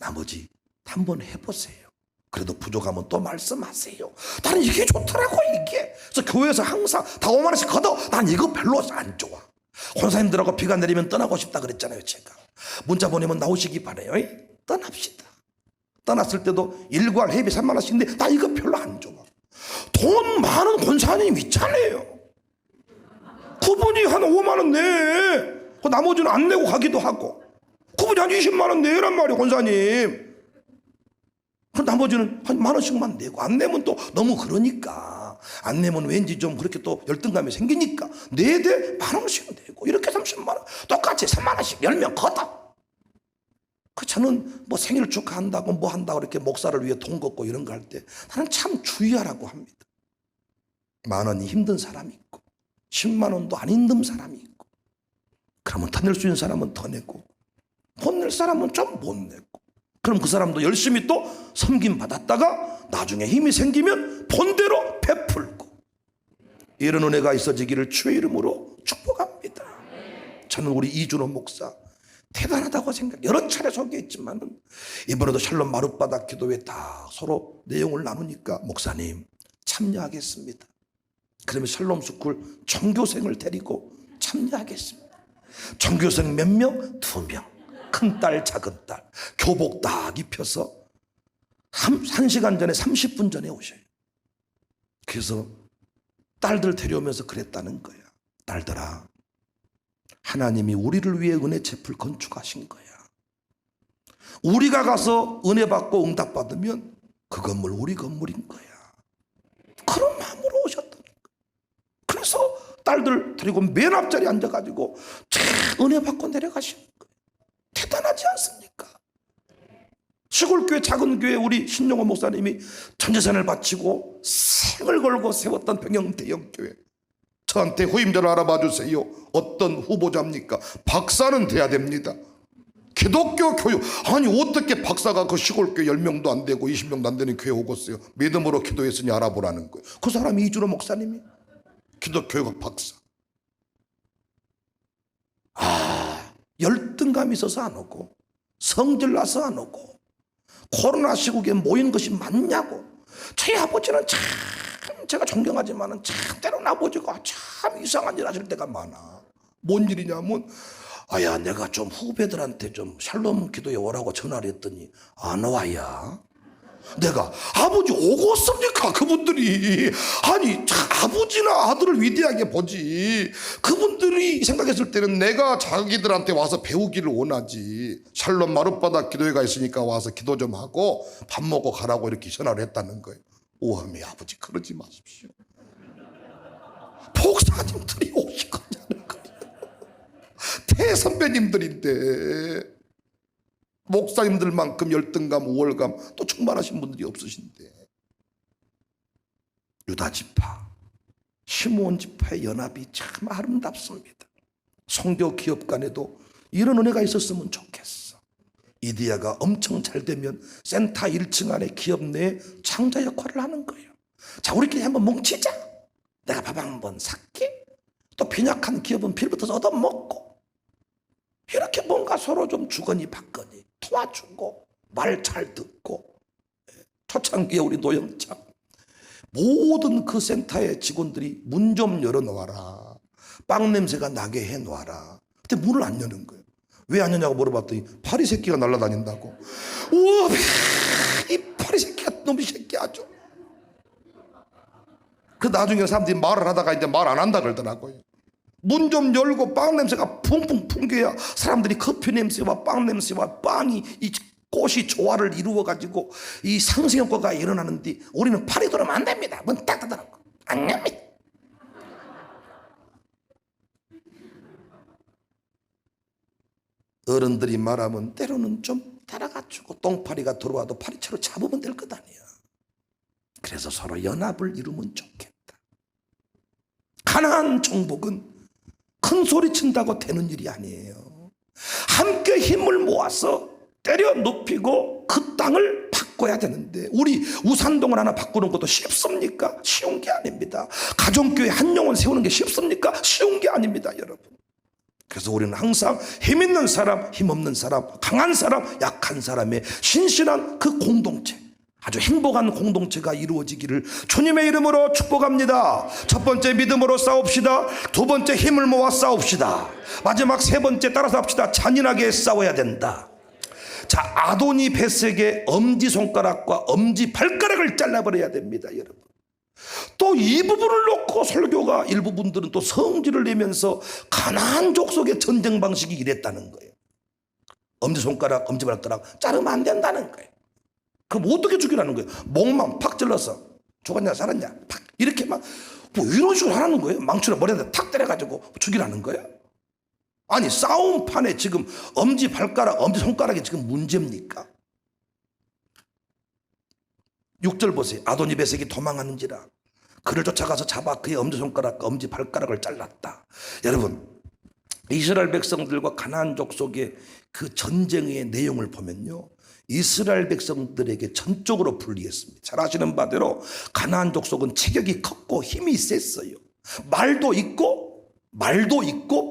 [SPEAKER 1] 나머지 한번 해보세요. 그래도 부족하면 또 말씀하세요. 나는 이게 좋더라고 이게. 그래서 교회에서 항상 다 5만 원씩 걷어. 난 이거 별로 안 좋아. 권사님들하고 비가 내리면 떠나고 싶다 그랬잖아요. 제가 문자 보내면 나오시기 바래요. 떠납시다. 떠났을 때도 일괄 회비 3만 원씩인데 나 이거 별로 안 좋아. 돈 많은 권사님 있잖아요. 그분이 한 5만 원 내. 그 나머지는 안 내고 가기도 하고. 그분이 한 20만 원 내란 말이에요. 권사님. 그 나머지는 한 1만 원씩만 내고, 안 내면 또 너무 그러니까, 안 내면 왠지 좀 그렇게 또 열등감이 생기니까 4대 1만 원씩 내고 이렇게 30만 원 똑같이 3만 원씩 10명 걷어. 저는 뭐 생일 축하한다고 뭐 한다고 이렇게 목사를 위해 돈 걷고 이런 거 할 때 나는 참 주의하라고 합니다. 1만 원이 힘든 사람이 있고 10만 원도 안 힘든 사람이 있고, 그러면 더 낼 수 있는 사람은 더 내고 못 낼 사람은 좀 못 내고, 그럼 그 사람도 열심히 또 섬김 받았다가 나중에 힘이 생기면 본대로 베풀고, 이런 은혜가 있어지기를 주의 이름으로 축복합니다. 저는 우리 이준호 목사 대단하다고 여러 차례 소개했지만은 이번에도 샬롬 마룻바닥 기도회 다 서로 내용을 나누니까 목사님 참여하겠습니다. 그러면 샬롬 스쿨 전교생을 데리고 참여하겠습니다. 전교생 몇 명? 2명. 큰딸 작은딸 교복 딱 입혀서 1시간 전에 30분 전에 오셔요. 그래서 딸들 데려오면서 그랬다는 거야. 딸들아, 하나님이 우리를 위해 은혜 숲을 건축하신 거야. 우리가 가서 은혜 받고 응답 받으면 그 건물 우리 건물인 거야. 그런 마음으로 오셨다는 거야. 그래서 딸들 데리고 맨 앞자리에 앉아가지고 은혜 받고 내려가시는 거야. 대단하지 않습니까? 시골교회 작은 교회 우리 신용호 목사님이 전재산을 바치고 생을 걸고 세웠던 병영 대형교회, 저한테 후임자를 알아봐 주세요. 어떤 후보자입니까? 박사는 돼야 됩니다. 기독교 교육. 아니 어떻게 박사가 그 시골교회 10명도 안 되고 20명도 안 되는 교회 오겠어요? 믿음으로 기도했으니 알아보라는 거예요. 그 사람이 이준호 목사님이 기독교육 박사. 열등감이 있어서 안 오고, 성질 나서 안 오고, 코로나 시국에 모인 것이 맞냐고. 저희 아버지는 참 제가 존경하지만 참 때로는 아버지가 참 이상한 일 하실 때가 많아. 뭔 일이냐면, 아야 내가 좀 후배들한테 좀 샬롬 기도에 오라고 전화를 했더니 안 와야. 내가 아버지 오겠습니까? 그분들이. 아니 아버지나 아들을 위대하게 보지. 그분들이 생각했을 때는 내가 자기들한테 와서 배우기를 원하지. 샬롬 마룻바닥 기도회가 있으니까 와서 기도 좀 하고 밥 먹고 가라고 이렇게 전화를 했다는 거예요. 오함이 아버지 그러지 마십시오. 목사님들이 오시겠냐는 거예요. 대선배님들인데 목사님들만큼 열등감, 우월감 또 충만하신 분들이 없으신데. 유다 지파, 시므온 지파의 연합이 참 아름답습니다. 성교 기업 간에도 이런 은혜가 있었으면 좋겠어. 이디야가 엄청 잘 되면 센터 1층 안에 기업 내에 창자 역할을 하는 거예요. 자, 우리끼리 한번 뭉치자. 내가 밥 한번 살게. 또 빈약한 기업은 빌부터 얻어먹고. 이렇게 뭔가 서로 좀 주거니 받거니 도와주고 말 잘 듣고. 초창기에 우리 노영창 모든 그 센터의 직원들이 문 좀 열어놓아라. 빵 냄새가 나게 해놓아라. 근데 문을 안 여는 거예요. 왜 안 여냐고 물어봤더니 파리 새끼가 날아다닌다고. 우와, 이 파리 새끼가 놈이 새끼 아주. 그 나중에 사람들이 말을 하다가 이제 말 안 한다 그러더라고요. 문 좀 열고 빵 냄새가 풍풍 풍겨야 사람들이 커피 냄새와 빵 냄새와 빵이 이 꽃이 조화를 이루어가지고 이 상승효과가 일어나는데 우리는 팔이 돌으면 안 됩니다. 문 딱 닫아놓고 안 엽니다. 어른들이 말하면 때로는 좀 따라가지고 똥파리가 들어와도 파리채로 잡으면 될 것 아니야. 그래서 서로 연합을 이루면 좋겠다. 가나안 정복은 큰 소리 친다고 되는 일이 아니에요. 함께 힘을 모아서 때려 눕히고 그 땅을 바꿔야 되는데 우리 우산동을 하나 바꾸는 것도 쉽습니까? 쉬운 게 아닙니다. 가정교회 한 영혼 세우는 게 쉽습니까? 쉬운 게 아닙니다, 여러분. 그래서 우리는 항상 힘 있는 사람, 힘 없는 사람, 강한 사람, 약한 사람의 신실한 그 공동체, 아주 행복한 공동체가 이루어지기를 주님의 이름으로 축복합니다. 첫 번째 믿음으로 싸웁시다. 두 번째 힘을 모아 싸웁시다. 마지막 세 번째 따라서 합시다. 잔인하게 싸워야 된다. 자, 아도니 베섹의 엄지손가락과 엄지발가락을 잘라버려야 됩니다, 여러분. 또 이 부분을 놓고 설교가 일부 분들은 또 성질을 내면서 가나안 족속의 전쟁 방식이 이랬다는 거예요. 엄지손가락, 엄지발가락 자르면 안 된다는 거예요. 그럼 어떻게 죽이라는 거예요? 목만 팍 찔러서 죽었냐 살았냐 팍 이렇게 막 뭐 이런 식으로 하라는 거예요? 망치로 머리에 탁 때려가지고 죽이라는 거예요? 아니 싸움판에 지금 엄지발가락, 엄지손가락이 지금 문제입니까? 6절 보세요. 아도니 베섹이 도망하는지라 그를 쫓아가서 잡아 그의 엄지손가락과 엄지발가락을 잘랐다. 여러분, 이스라엘 백성들과 가나안 족속의 그 전쟁의 내용을 보면요, 이스라엘 백성들에게 전적으로 불리했습니다. 잘 아시는 바대로 가나안 족속은 체격이 컸고 힘이 셌어요. 말도 있고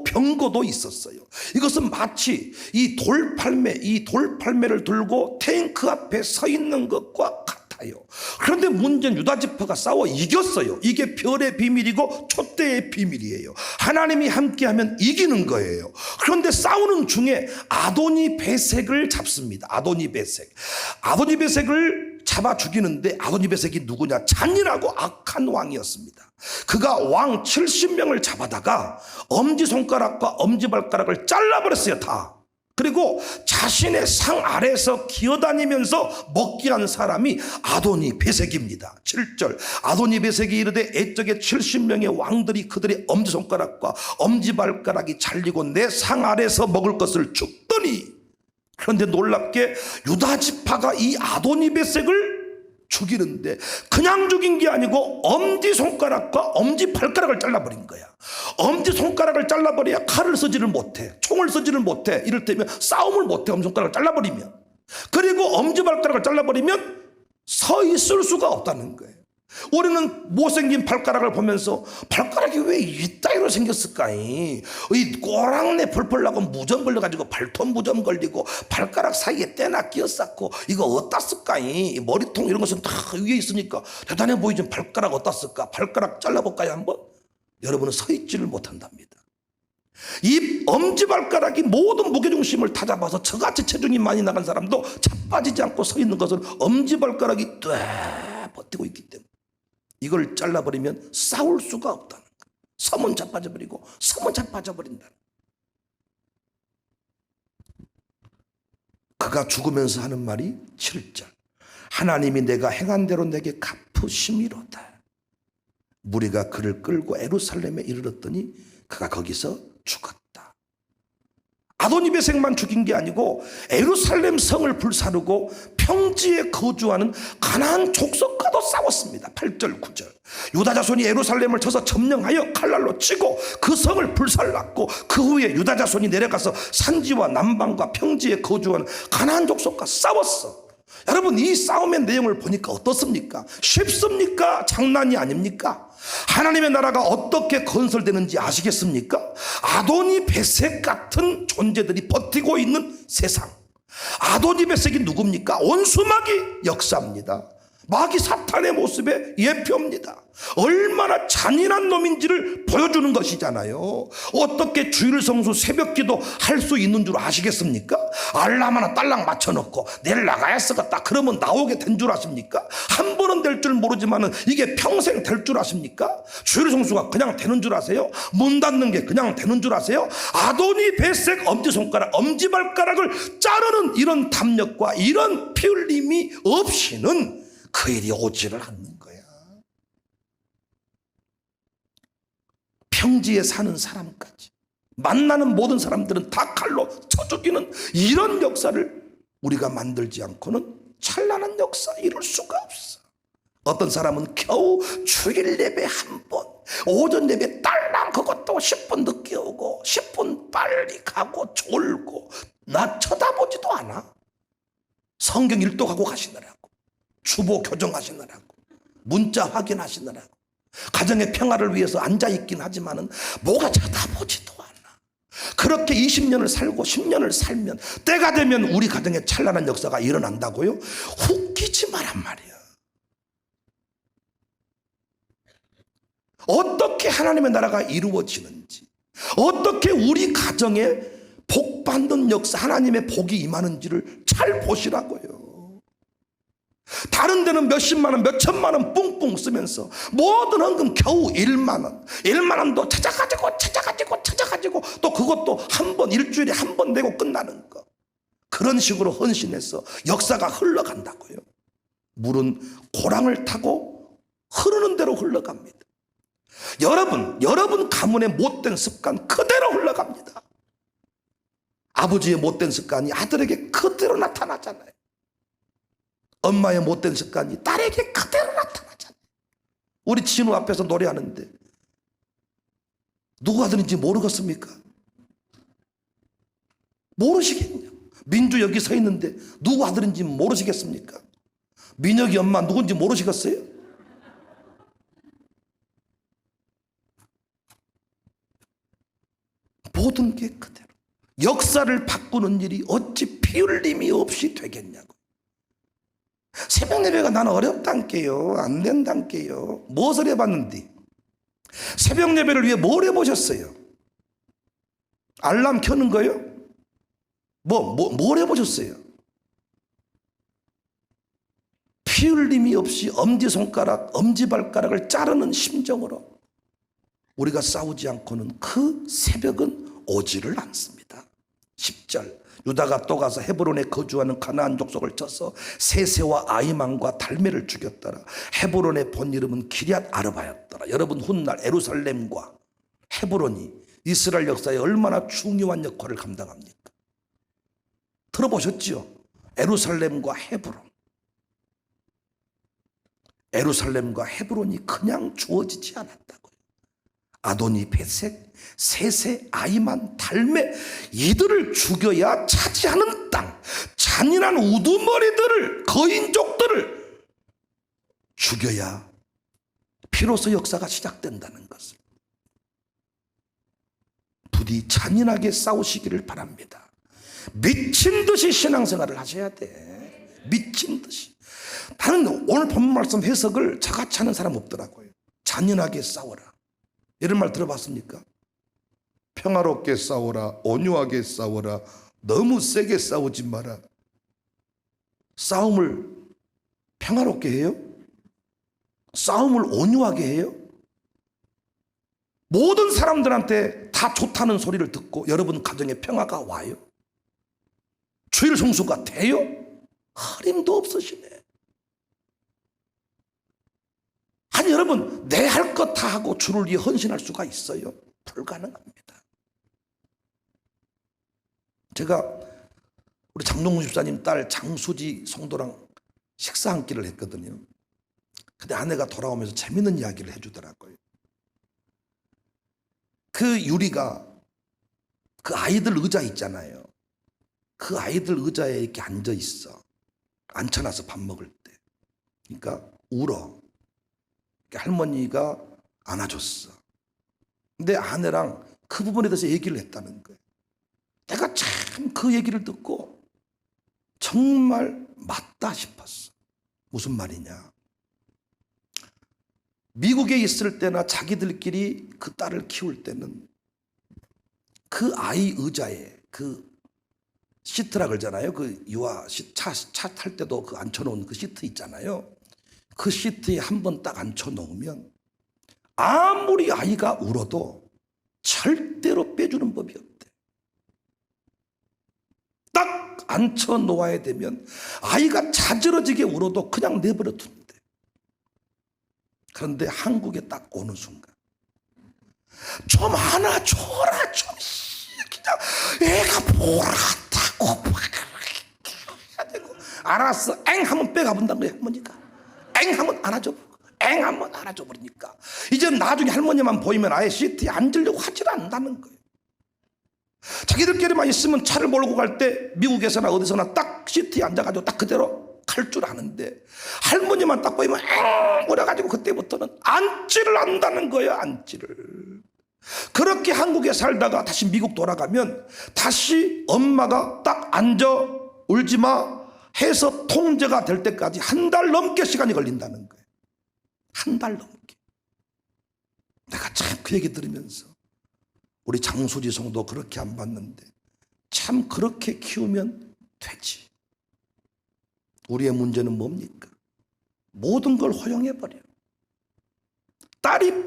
[SPEAKER 1] 병거도 있었어요. 이것은 마치 이 돌팔매를 들고 탱크 앞에 서 있는 것과 같아요. 그런데 문제는 유다 지파가 싸워 이겼어요. 이게 별의 비밀이고 촛대의 비밀이에요. 하나님이 함께하면 이기는 거예요. 그런데 싸우는 중에 아도니 베섹을 잡습니다. 아도니 베섹을 잡아 죽이는데 아도니 베섹이 누구냐? 잔인하고 악한 왕이었습니다. 그가 왕 70명을 잡아다가 엄지손가락과 엄지발가락을 잘라버렸어요, 다. 그리고 자신의 상 아래에서 기어다니면서 먹게 한 사람이 아도니 베섹입니다. 7절 아도니 베섹이 이르되 애적에 70명의 왕들이 그들의 엄지손가락과 엄지발가락이 잘리고 내 상 아래에서 먹을 것을 죽더니, 그런데 놀랍게 유다 지파가 이 아도니 베섹을 죽이는데 그냥 죽인 게 아니고 엄지손가락과 엄지발가락을 잘라버린 거야. 엄지손가락을 잘라버려야 칼을 쓰지를 못해, 총을 쓰지를 못해, 이를테면 싸움을 못해. 엄지손가락을 잘라버리면. 그리고 엄지발가락을 잘라버리면 서 있을 수가 없다는 거예요. 우리는 못생긴 발가락을 보면서 발가락이 왜 이따위로 생겼을까이, 이 꼬랑내 펄펄 나고 무좀 걸려가지고 발톱 무좀 걸리고 발가락 사이에 때나 끼었었고 이거 어디다 쓸까이, 머리통 이런 것은 다 위에 있으니까 대단해 보이지 발가락 어디다 쓸까. 발가락 잘라볼까요 한번? 여러분은 서 있지를 못한답니다. 이 엄지발가락이 모든 무게중심을 다 잡아서 저같이 체중이 많이 나간 사람도 자빠지지 않고 서 있는 것은 엄지발가락이 쫙 버티고 있기 때문에 이걸 잘라버리면 싸울 수가 없다는 거예요. 서면 자빠져버리고 서면 자빠져버린다. 그가 죽으면서 하는 말이 7절, 하나님이 내가 행한 대로 내게 갚으심이로다. 무리가 그를 끌고 예루살렘에 이르렀더니 그가 거기서 죽었다. 아도니베섹만 죽인 게 아니고 예루살렘 성을 불사르고 평지에 거주하는 가나안 족속과도 싸웠습니다. 8절 9절. 유다 자손이 예루살렘을 쳐서 점령하여 칼날로 치고 그 성을 불살랐고 그 후에 유다 자손이 내려가서 산지와 남방과 평지에 거주하는 가나안 족속과 싸웠어. 여러분, 이 싸움의 내용을 보니까 어떻습니까? 쉽습니까? 장난이 아닙니까? 하나님의 나라가 어떻게 건설되는지 아시겠습니까? 아도니베섹 같은 존재들이 버티고 있는 세상. 아도니베섹이 누굽니까? 원수마귀 역사입니다. 마귀 사탄의 모습의 예표입니다. 얼마나 잔인한 놈인지를 보여주는 것이잖아요. 어떻게 주일 성수 새벽기도 할 수 있는 줄 아시겠습니까? 알람 하나 딸랑 맞춰놓고 내일 나가야 쓰겠다 그러면 나오게 된 줄 아십니까? 한 번은 될 줄 모르지만 이게 평생 될 줄 아십니까? 주일 성수가 그냥 되는 줄 아세요? 문 닫는 게 그냥 되는 줄 아세요? 아도니베섹 엄지손가락 엄지발가락을 자르는 이런 담력과 이런 피 흘림이 없이는 그 일이 오지를 않는 거야. 평지에 사는 사람까지, 만나는 모든 사람들은 다 칼로 쳐 죽이는 이런 역사를 우리가 만들지 않고는 찬란한 역사 이룰 수가 없어. 어떤 사람은 겨우 주일 예배 한 번, 오전 예배 딸랑 그것도 10분 늦게 오고 10분 빨리 가고 졸고 나 쳐다보지도 않아. 성경 일독하고 가시느라고, 주보 교정하시느라고, 문자 확인하시느라고, 가정의 평화를 위해서 앉아있긴 하지만은 뭐가 쳐다보지도 않아. 그렇게 20년을 살고 10년을 살면 때가 되면 우리 가정에 찬란한 역사가 일어난다고요? 웃기지 마란 말이야. 어떻게 하나님의 나라가 이루어지는지, 어떻게 우리 가정에 복 받는 역사, 하나님의 복이 임하는지를 잘 보시라고요. 다른 데는 몇십만 원, 몇천만 원 뿡뿡 쓰면서 모든 헌금 겨우 1만 원, 1만 원도 찾아가지고 또 그것도 한 번, 일주일에 한 번 내고 끝나는 거. 그런 식으로 헌신해서 역사가 흘러간다고요. 물은 고랑을 타고 흐르는 대로 흘러갑니다. 여러분 가문의 못된 습관 그대로 흘러갑니다. 아버지의 못된 습관이 아들에게 그대로 나타나잖아요. 엄마의 못된 습관이 딸에게 그대로 나타나잖아요. 우리 진우 앞에서 노래하는데 누구 아들인지 모르겠습니까? 모르시겠냐? 민주 여기 서 있는데 누구 아들인지 모르시겠습니까? 민혁이 엄마 누군지 모르시겠어요? 모든 게 그대로. 역사를 바꾸는 일이 어찌 피 흘림이 없이 되겠냐고. 새벽 예배가 나는 어렵단께요. 안 된단께요. 무엇을 해봤는데? 새벽 예배를 위해 뭘 해보셨어요? 알람 켜는 거요? 뭘 해보셨어요? 피 흘림이 없이 엄지손가락, 엄지발가락을 자르는 심정으로 우리가 싸우지 않고는 그 새벽은 오지를 않습니다. 10절, 유다가 또 가서 헤브론에 거주하는 가나안 족속을 쳐서 세세와 아이만과 달메를 죽였더라. 헤브론의 본 이름은 기럇 아르바였더라. 여러분, 훗날 예루살렘과 헤브론이 이스라엘 역사에 얼마나 중요한 역할을 감당합니까? 들어보셨죠? 예루살렘과 헤브론. 예루살렘과 헤브론이 그냥 주어지지 않았다고요. 아도니 베색, 셋의 아이만 달매 이들을 죽여야 차지하는 땅, 잔인한 우두머리들을, 거인족들을 죽여야 비로소 역사가 시작된다는 것을 부디 잔인하게 싸우시기를 바랍니다. 미친 듯이 신앙생활을 하셔야 돼. 미친 듯이. 나는 오늘 본문 말씀 해석을 저같이 하는 사람 없더라고요. 잔인하게 싸워라. 이런 말 들어봤습니까? 평화롭게 싸워라, 온유하게 싸워라, 너무 세게 싸우지 마라. 싸움을 평화롭게 해요? 싸움을 온유하게 해요? 모든 사람들한테 다 좋다는 소리를 듣고 여러분 가정에 평화가 와요? 주일 성수가 돼요? 흐림도 없으시네. 아니 여러분, 내 할 것 다 하고 주를 위해 헌신할 수가 있어요? 불가능합니다. 제가 우리 장동훈 집사님 딸 장수지 성도랑 식사 한 끼를 했거든요. 근데 아내가 돌아오면서 재밌는 이야기를 해주더라고요. 그 유리가 그 아이들 의자 있잖아요. 그 아이들 의자에 이렇게 앉아 있어. 앉혀놔서 밥 먹을 때. 그러니까 울어. 할머니가 안아줬어. 근데 아내랑 그 부분에 대해서 얘기를 했다는 거예요. 내가 참 그 얘기를 듣고 정말 맞다 싶었어. 무슨 말이냐. 미국에 있을 때나 자기들끼리 그 딸을 키울 때는 그 아이 의자에 그 시트라 그러잖아요. 그 유아 차 탈 때도 그 앉혀놓은 그 시트 있잖아요. 그 시트에 한 번 딱 앉혀놓으면 아무리 아이가 울어도 절대로 빼주는 법이 없대. 딱 앉혀놓아야 되면 아이가 자지러지게 울어도 그냥 내버려 둔대. 그런데 한국에 딱 오는 순간 좀 안아줘라, 좀 그냥 애가 보라다고 해야 되고, 알았어 엥 하면 빼가본다는 거야. 할머니가 엥 하면 안아줘, 엥 하면 안아줘 버리니까 이제 나중에 할머니만 보이면 아예 시트에 앉으려고 하질 않는다는 거예요. 자기들끼리만 있으면 차를 몰고 갈 때 미국에서나 어디서나 딱 시트에 앉아가지고 딱 그대로 갈 줄 아는데 할머니만 딱 보이면 엥 그래가지고 그때부터는 앉지를 않는다는 거예요. 앉지를. 그렇게 한국에 살다가 다시 미국 돌아가면 다시 엄마가 딱 앉아 울지마 해서 통제가 될 때까지 한 달 넘게 시간이 걸린다는 거예요. 한 달 넘게. 내가 참 그 얘기 들으면서 우리 장수지 성도 그렇게 안 봤는데 참 그렇게 키우면 되지. 우리의 문제는 뭡니까? 모든 걸 허용해버려. 딸이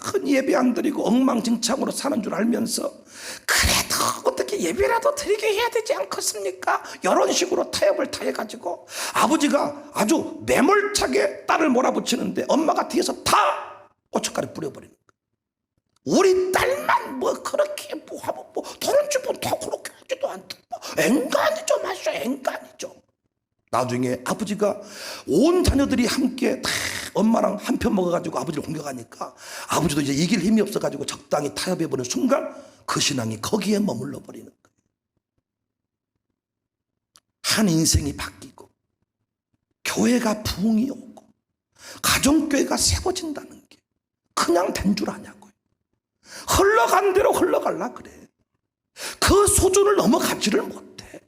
[SPEAKER 1] 큰 예배 안 드리고 엉망진창으로 사는 줄 알면서 그래도 어떻게 예배라도 드리게 해야 되지 않겠습니까? 이런 식으로 타협을 타해가지고 아버지가 아주 매몰차게 딸을 몰아붙이는데 엄마가 뒤에서 다 고춧가루 뿌려버리는 거예요. 우리 딸만 뭐 그렇게 뭐 하면 뭐 돈을 주면 더 그렇게 하지도 않고 뭐 앵간이죠, 마셔 앵간이죠. 나중에 아버지가 온 자녀들이 함께 다 엄마랑 한 편 먹어가지고 아버지를 공격하니까 아버지도 이제 이길 힘이 없어가지고 적당히 타협해버리는 순간 그 신앙이 거기에 머물러 버리는 거예요. 한 인생이 바뀌고 교회가 부흥이 오고 가정교회가 세워진다는 게 그냥 된 줄 아냐고요. 흘러간 대로 흘러갈라 그래. 그 수준을 넘어가지를 못해.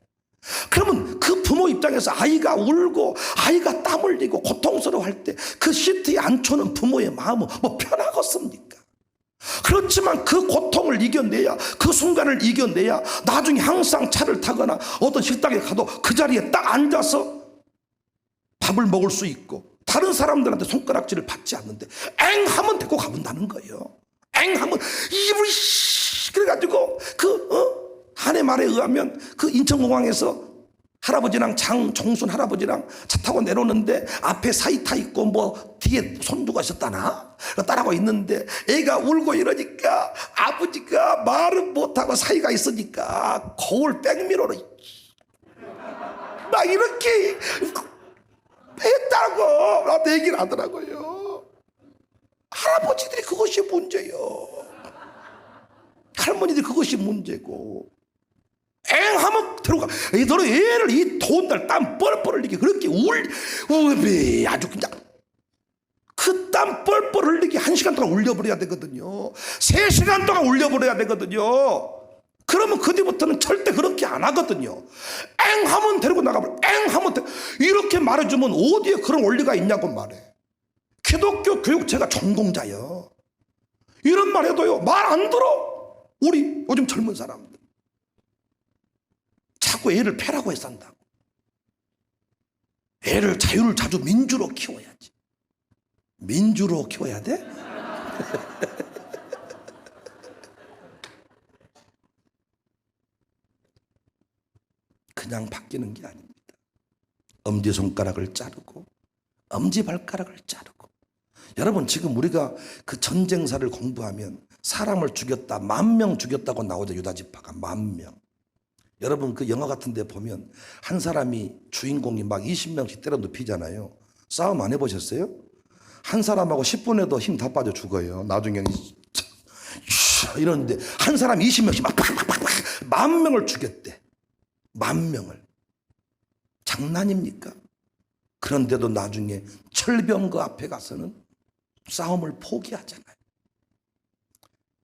[SPEAKER 1] 그러면 그 부모 입장에서 아이가 울고 아이가 땀 흘리고 고통스러워할 때 그 시트에 앉혀놓은 부모의 마음은 뭐 편하겠습니까? 그렇지만 그 고통을 이겨내야, 그 순간을 이겨내야 나중에 항상 차를 타거나 어떤 식당에 가도 그 자리에 딱 앉아서 밥을 먹을 수 있고 다른 사람들한테 손가락질을 받지 않는데 엥 하면 데리고 가본다는 거예요. 엥 하면 입을 그래가지고 한해 말에 의하면 그 인천공항에서 할아버지랑 장종순 할아버지랑 차 타고 내려오는데 앞에 사이 타 있고 뭐 뒤에 손주가 있었다나 딸하고 있는데 애가 울고 이러니까 아버지가 말은 못하고 사이가 있으니까 거울 백미러로 막 이렇게 했다고 나한테 얘기를 하더라고요. 할아버지들이 그것이 문제요. 할머니들이 그것이 문제고. 엥 하면 들어가. 너는 애를 이 더운 날 땀 뻘뻘 흘리게 그렇게 아주 그냥 그 땀 뻘뻘 흘리게 1시간 동안 울려버려야 되거든요. 3시간 동안 울려버려야 되거든요. 그러면 그 뒤부터는 절대 그렇게 안 하거든요. 엥 하면 데리고 나가버려. 엥 하면 이렇게 말해주면 어디에 그런 원리가 있냐고 말해. 기독교 교육체가 전공자요. 이런 말 해도요 말 안 들어. 우리 요즘 젊은 사람들 자꾸 애를 패라고 해서 한다고. 애를 자유를 자주 민주로 키워야지. 민주로 키워야 돼? 그냥 바뀌는 게 아닙니다. 엄지손가락을 자르고 엄지발가락을 자르고. 여러분 지금 우리가 그 전쟁사를 공부하면 사람을 죽였다 10,000명 죽였다고 나오죠. 유다지파가 10,000명. 여러분 그 영화 같은 데 보면 한 사람이 주인공이 막 20명씩 때려 눕히잖아요. 싸움 안 해보셨어요? 한 사람하고 10분에도 힘 다 빠져 죽어요. 나중에 이러는데 한 사람 20명씩 막 10,000명을 죽였대. 10,000명을. 장난입니까? 그런데도 나중에 철병거 앞에 가서는 싸움을 포기하잖아요.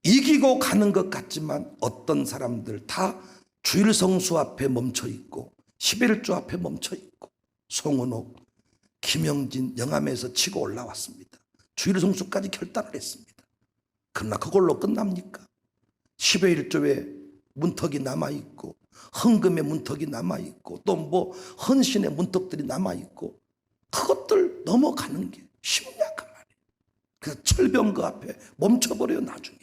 [SPEAKER 1] 이기고 가는 것 같지만 어떤 사람들 다 주일성수 앞에 멈춰 있고 11조 앞에 멈춰 있고. 송은옥, 김영진 영암에서 치고 올라왔습니다. 주일성수까지 결단을 했습니다. 그러나 그걸로 끝납니까? 11조에 문턱이 남아있고 헌금의 문턱이 남아있고 또 뭐 헌신의 문턱들이 남아있고 그것들 넘어가는 게 쉽냐그 말이에요. 그래서 철병 그 앞에 멈춰버려요. 나중에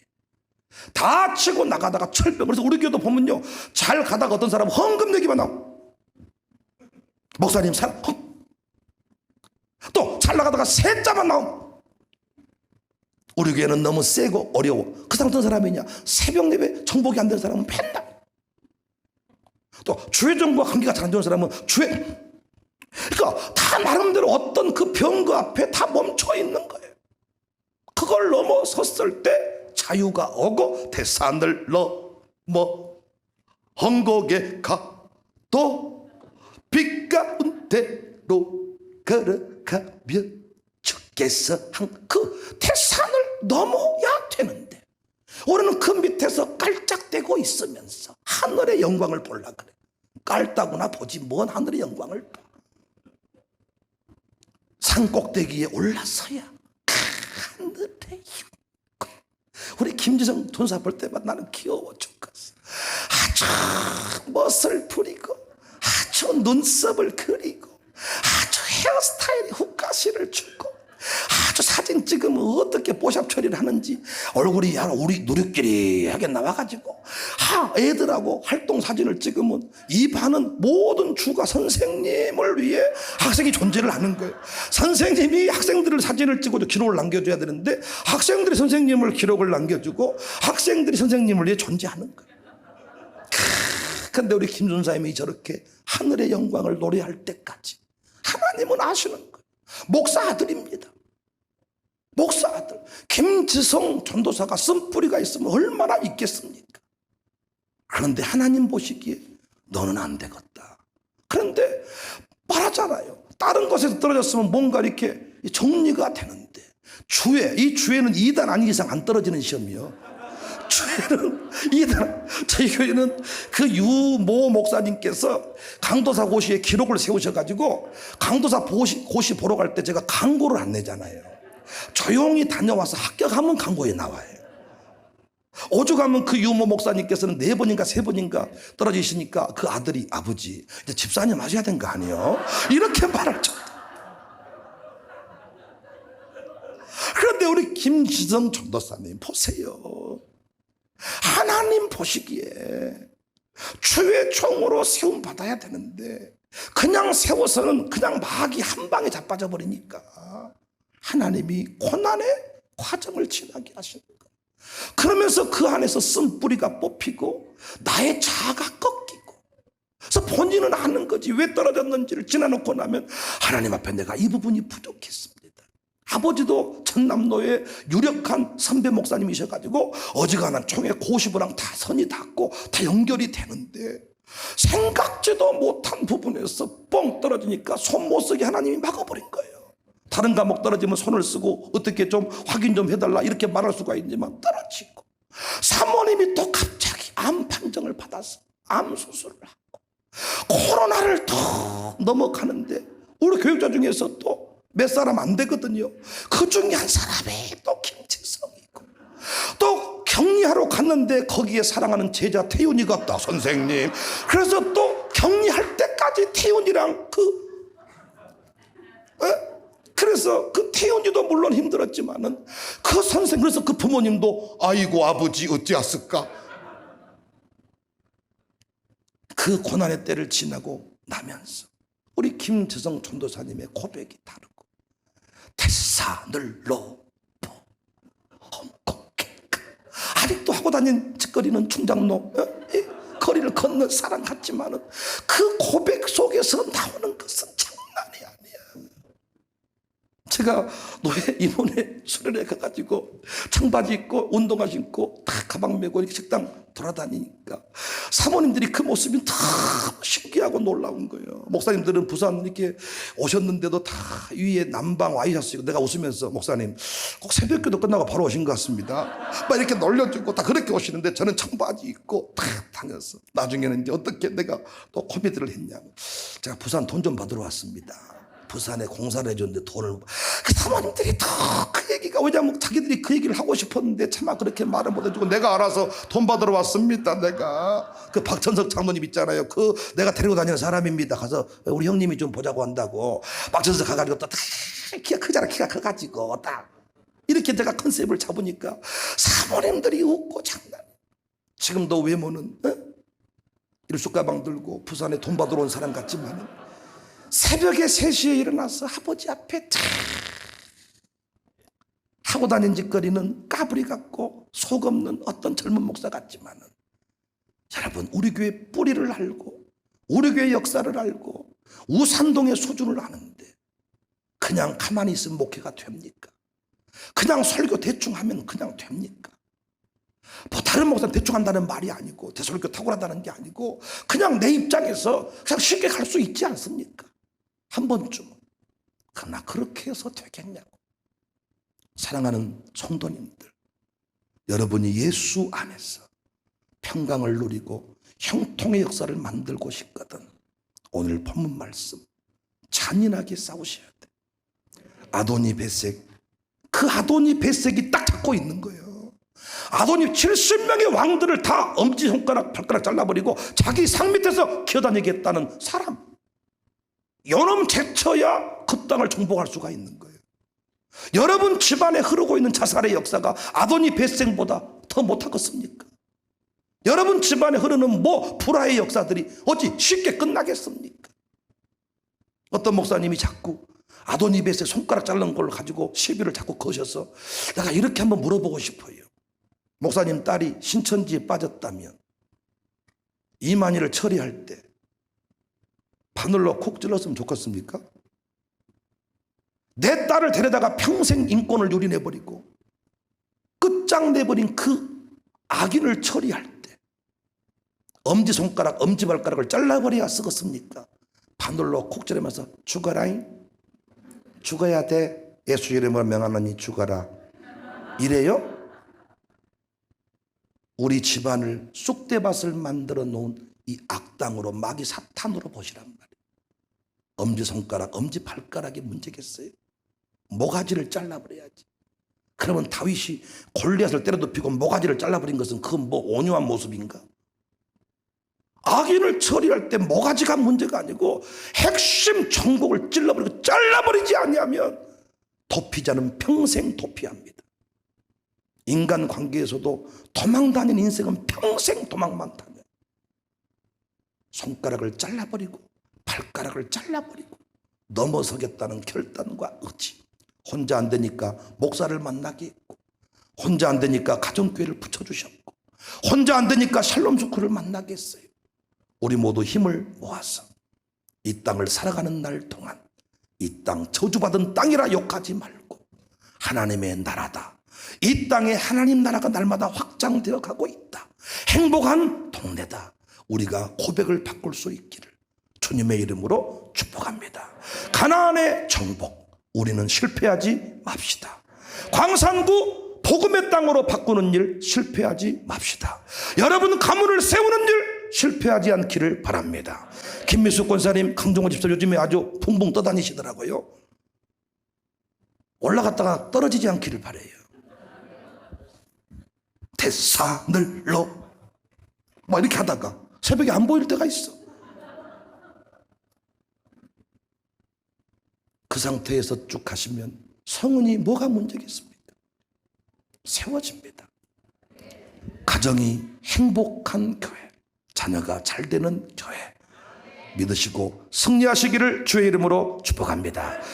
[SPEAKER 1] 다 치고 나가다가 철병. 그래서 우리 교회도 보면요 잘 가다가 어떤 사람은 헌금 내기만 나오고 목사님 또 잘 나가다가 세자만 나오고. 우리 교회는 너무 세고 어려워. 그 사람 어떤 사람이냐, 새벽 예배 정복이 안 된 사람은 팬다. 또 주의 정보와 관계가 잘 안 되는 사람은 그러니까 다 나름대로 어떤 그 병거 앞에 다 멈춰 있는 거예요. 그걸 넘어섰을 때 자유가 오고 대산을 넘어 헝곡에 가도 빛 가운데로 걸어가며 주께서 한 그 대산을 넘어야 되는데 우리는 그 밑에서 깔짝대고 있으면서 하늘의 영광을 보려고 그래. 깔다구나 보지 뭔 하늘의 영광을 봐. 산 꼭대기에 올라서야 하늘의 영광. 우리 김지성 전사 볼 때마다 나는 귀여워 죽겠어. 아주 멋을 부리고 아주 눈썹을 그리고 아주 헤어스타일이 훅가시를 주고 아주 사진 찍으면 어떻게 뽀샵 처리를 하는지 얼굴이 우리 누리끼리하게 나와가지고 애들하고 활동 사진을 찍으면 이 반은 모든 주가 선생님을 위해 학생이 존재를 하는 거예요. 선생님이 학생들을 사진을 찍어도 기록을 남겨줘야 되는데 학생들이 선생님을 기록을 남겨주고 학생들이 선생님을 위해 존재하는 거예요. 근데 우리 김 전사님이 저렇게 하늘의 영광을 노래할 때까지 하나님은 아시는 거예요. 목사 아들입니다. 목사 아들 김지성 전도사가 쓴뿌리가 있으면 얼마나 있겠습니까? 그런데 하나님 보시기에 너는 안 되겠다. 그런데 말하잖아요. 다른 것에서 떨어졌으면 뭔가 이렇게 정리가 되는데 이 주에는 2단 아닌 이상 안 떨어지는 시험이요. 주에는 2단. 저희 교회는 그 유모 목사님께서 강도사 고시에 기록을 세우셔가지고 강도사 고시 보러 갈 때 제가 광고를 안 내잖아요. 조용히 다녀와서 합격하면 광고에 나와요. 오죽하면 그 유모 목사님께서는 4번인가 3번인가 떨어지시니까 그 아들이 아버지 이제 집사님 하셔야 되는 거 아니에요? 이렇게 말할 정도. 그런데 우리 김지성 전도사님 보세요. 하나님 보시기에 주의 종으로 세움 받아야 되는데 그냥 세워서는 그냥 마귀 한 방에 자빠져 버리니까 하나님이 고난의 과정을 지나게 하시는 거예요. 그러면서 그 안에서 쓴뿌리가 뽑히고 나의 자아가 꺾이고 그래서 본인은 아는 거지. 왜 떨어졌는지를 지나놓고 나면 하나님 앞에 내가 이 부분이 부족했습니다. 아버지도 전남도의 유력한 선배 목사님이셔가지고 어지간한 총회 고시부랑 다 선이 닿고 다 연결이 되는데 생각지도 못한 부분에서 뻥 떨어지니까 손 못 쓰게 하나님이 막아버린 거예요. 다른 과목 떨어지면 손을 쓰고 어떻게 좀 확인 좀 해달라 이렇게 말할 수가 있지만 떨어지고, 사모님이 또 갑자기 암 판정을 받아서 암 수술을 하고 코로나를 더 넘어가는데 우리 교육자 중에서 또 몇 사람 안 되거든요. 그 중에 한 사람이 또 김채성이고, 또 격리하러 갔는데 거기에 사랑하는 제자 태윤이가 없다 선생님. 그래서 또 격리할 때까지 태윤이랑 그래서 그 태윤이도 물론 힘들었지만은 그 선생, 그래서 그 부모님도 아이고 아버지 어찌하실까. 그 고난의 때를 지나고 나면서 우리 김재성 전도사님의 고백이 다르고, 태산을 높여 험곡해가 아직도 하고 다니는 짓거리는 충장로 거리를 걷는 사람 같지만은 그 고백 속에서 나오는 것은 장난이 아니야. 제가 노예 임원회 수련회 가가지고 청바지 입고 운동화 신고 다 가방 메고 이렇게 식당 돌아다니니까 사모님들이 그 모습이 너무 신기하고 놀라운 거예요. 목사님들은 부산 이렇게 오셨는데도 다 위에 남방 와이셔츠, 내가 웃으면서 목사님 꼭 새벽기도 끝나고 바로 오신 것 같습니다 막 이렇게 놀려주고 다 그렇게 오시는데 저는 청바지 입고 다 다녔어. 나중에는 이제 어떻게 내가 또 코미디를 했냐고, 제가 부산 돈 좀 받으러 왔습니다. 부산에 공사를 해줬는데 돈을, 그 사모님들이 더 그 얘기가, 왜냐면 자기들이 그 얘기를 하고 싶었는데 차마 그렇게 말을 못 해주고, 내가 알아서 돈 받으러 왔습니다. 내가 그 박천석 장로님 있잖아요. 그 내가 데리고 다니는 사람입니다. 가서 우리 형님이 좀 보자고 한다고 박천석 가가지고 또 키가 크잖아. 키가 커가지고 딱 이렇게 제가 컨셉을 잡으니까 사모님들이 웃고 장난. 지금도 외모는 일수 가방 들고 부산에 돈 받으러 온 사람 같지만은 새벽에 3시에 일어나서 아버지 앞에 탁 하고 다닌 짓거리는 까불이 같고 속 없는 어떤 젊은 목사 같지만은, 여러분 우리 교회 뿌리를 알고 우리 교회 역사를 알고 우산동의 수준을 아는데 그냥 가만히 있으면 목회가 됩니까? 그냥 설교 대충 하면 그냥 됩니까? 뭐 다른 목사는 대충 한다는 말이 아니고 대설교 탁월하다는 게 아니고 그냥 내 입장에서 그냥 쉽게 갈 수 있지 않습니까? 한 번쯤. 그러나 그렇게 해서 되겠냐고. 사랑하는 성도님들, 여러분이 예수 안에서 평강을 누리고 형통의 역사를 만들고 싶거든 오늘 본문 말씀 잔인하게 싸우셔야 돼. 아도니 베색, 그 아도니 베색이 딱 잡고 있는 거예요. 아도니 70명의 왕들을 다 엄지손가락 발가락 잘라버리고 자기 상 밑에서 기어다니겠다는 사람, 요놈 제쳐야 그 땅을 정복할 수가 있는 거예요. 여러분 집안에 흐르고 있는 자살의 역사가 아도니 베색보다 더 못하겠습니까? 여러분 집안에 흐르는 불화의 역사들이 어찌 쉽게 끝나겠습니까? 어떤 목사님이 자꾸 아도니 베색 손가락 자른 걸 가지고 시비를 자꾸 거셔서 내가 이렇게 한번 물어보고 싶어요. 목사님 딸이 신천지에 빠졌다면 이만희를 처리할 때 바늘로 콕 찔렀으면 좋겠습니까? 내 딸을 데려다가 평생 인권을 유린해버리고 끝장내버린 그 악인을 처리할 때 엄지손가락, 엄지발가락을 잘라버려야 쓰겠습니까? 바늘로 콕 찌르면서 죽어라잉, 죽어야 돼, 예수 이름으로 명하노니 죽어라, 이래요? 우리 집안을 쑥대밭을 만들어 놓은 이 악당으로, 마귀 사탄으로 보시란 말이에요. 엄지손가락, 엄지발가락이 문제겠어요? 모가지를 잘라버려야지. 그러면 다윗이 골리앗을 때려눕히고 모가지를 잘라버린 것은 그건 온유한 모습인가? 악인을 처리할 때 모가지가 문제가 아니고 핵심 정곡을 찔러버리고 잘라버리지 아니하면 도피자는 평생 도피합니다. 인간관계에서도 도망다니는 인생은 평생 도망만 타면 손가락을 잘라버리고 발가락을 잘라버리고 넘어서겠다는 결단과 의지. 혼자 안 되니까 목사를 만나게 했고, 혼자 안 되니까 가정교회를 붙여주셨고, 혼자 안 되니까 샬롬 스쿨을 만나게 했어요. 우리 모두 힘을 모아서 이 땅을 살아가는 날 동안 이 땅 저주받은 땅이라 욕하지 말고 하나님의 나라다. 이 땅에 하나님 나라가 날마다 확장되어 가고 있다. 행복한 동네다. 우리가 고백을 바꿀 수 있기를 주님의 이름으로 축복합니다. 가나안의 정복, 우리는 실패하지 맙시다. 광산구 복음의 땅으로 바꾸는 일 실패하지 맙시다. 여러분 가문을 세우는 일 실패하지 않기를 바랍니다. 김미숙 권사님, 강종호 집사 요즘에 아주 붕붕 떠다니시더라고요. 올라갔다가 떨어지지 않기를 바라요. 대산을로 막 이렇게 하다가 새벽에 안 보일 때가 있어. 그 상태에서 쭉 가시면 성은이 뭐가 문제겠습니까? 세워집니다. 가정이 행복한 교회, 자녀가 잘 되는 교회 믿으시고 승리하시기를 주의 이름으로 축복합니다.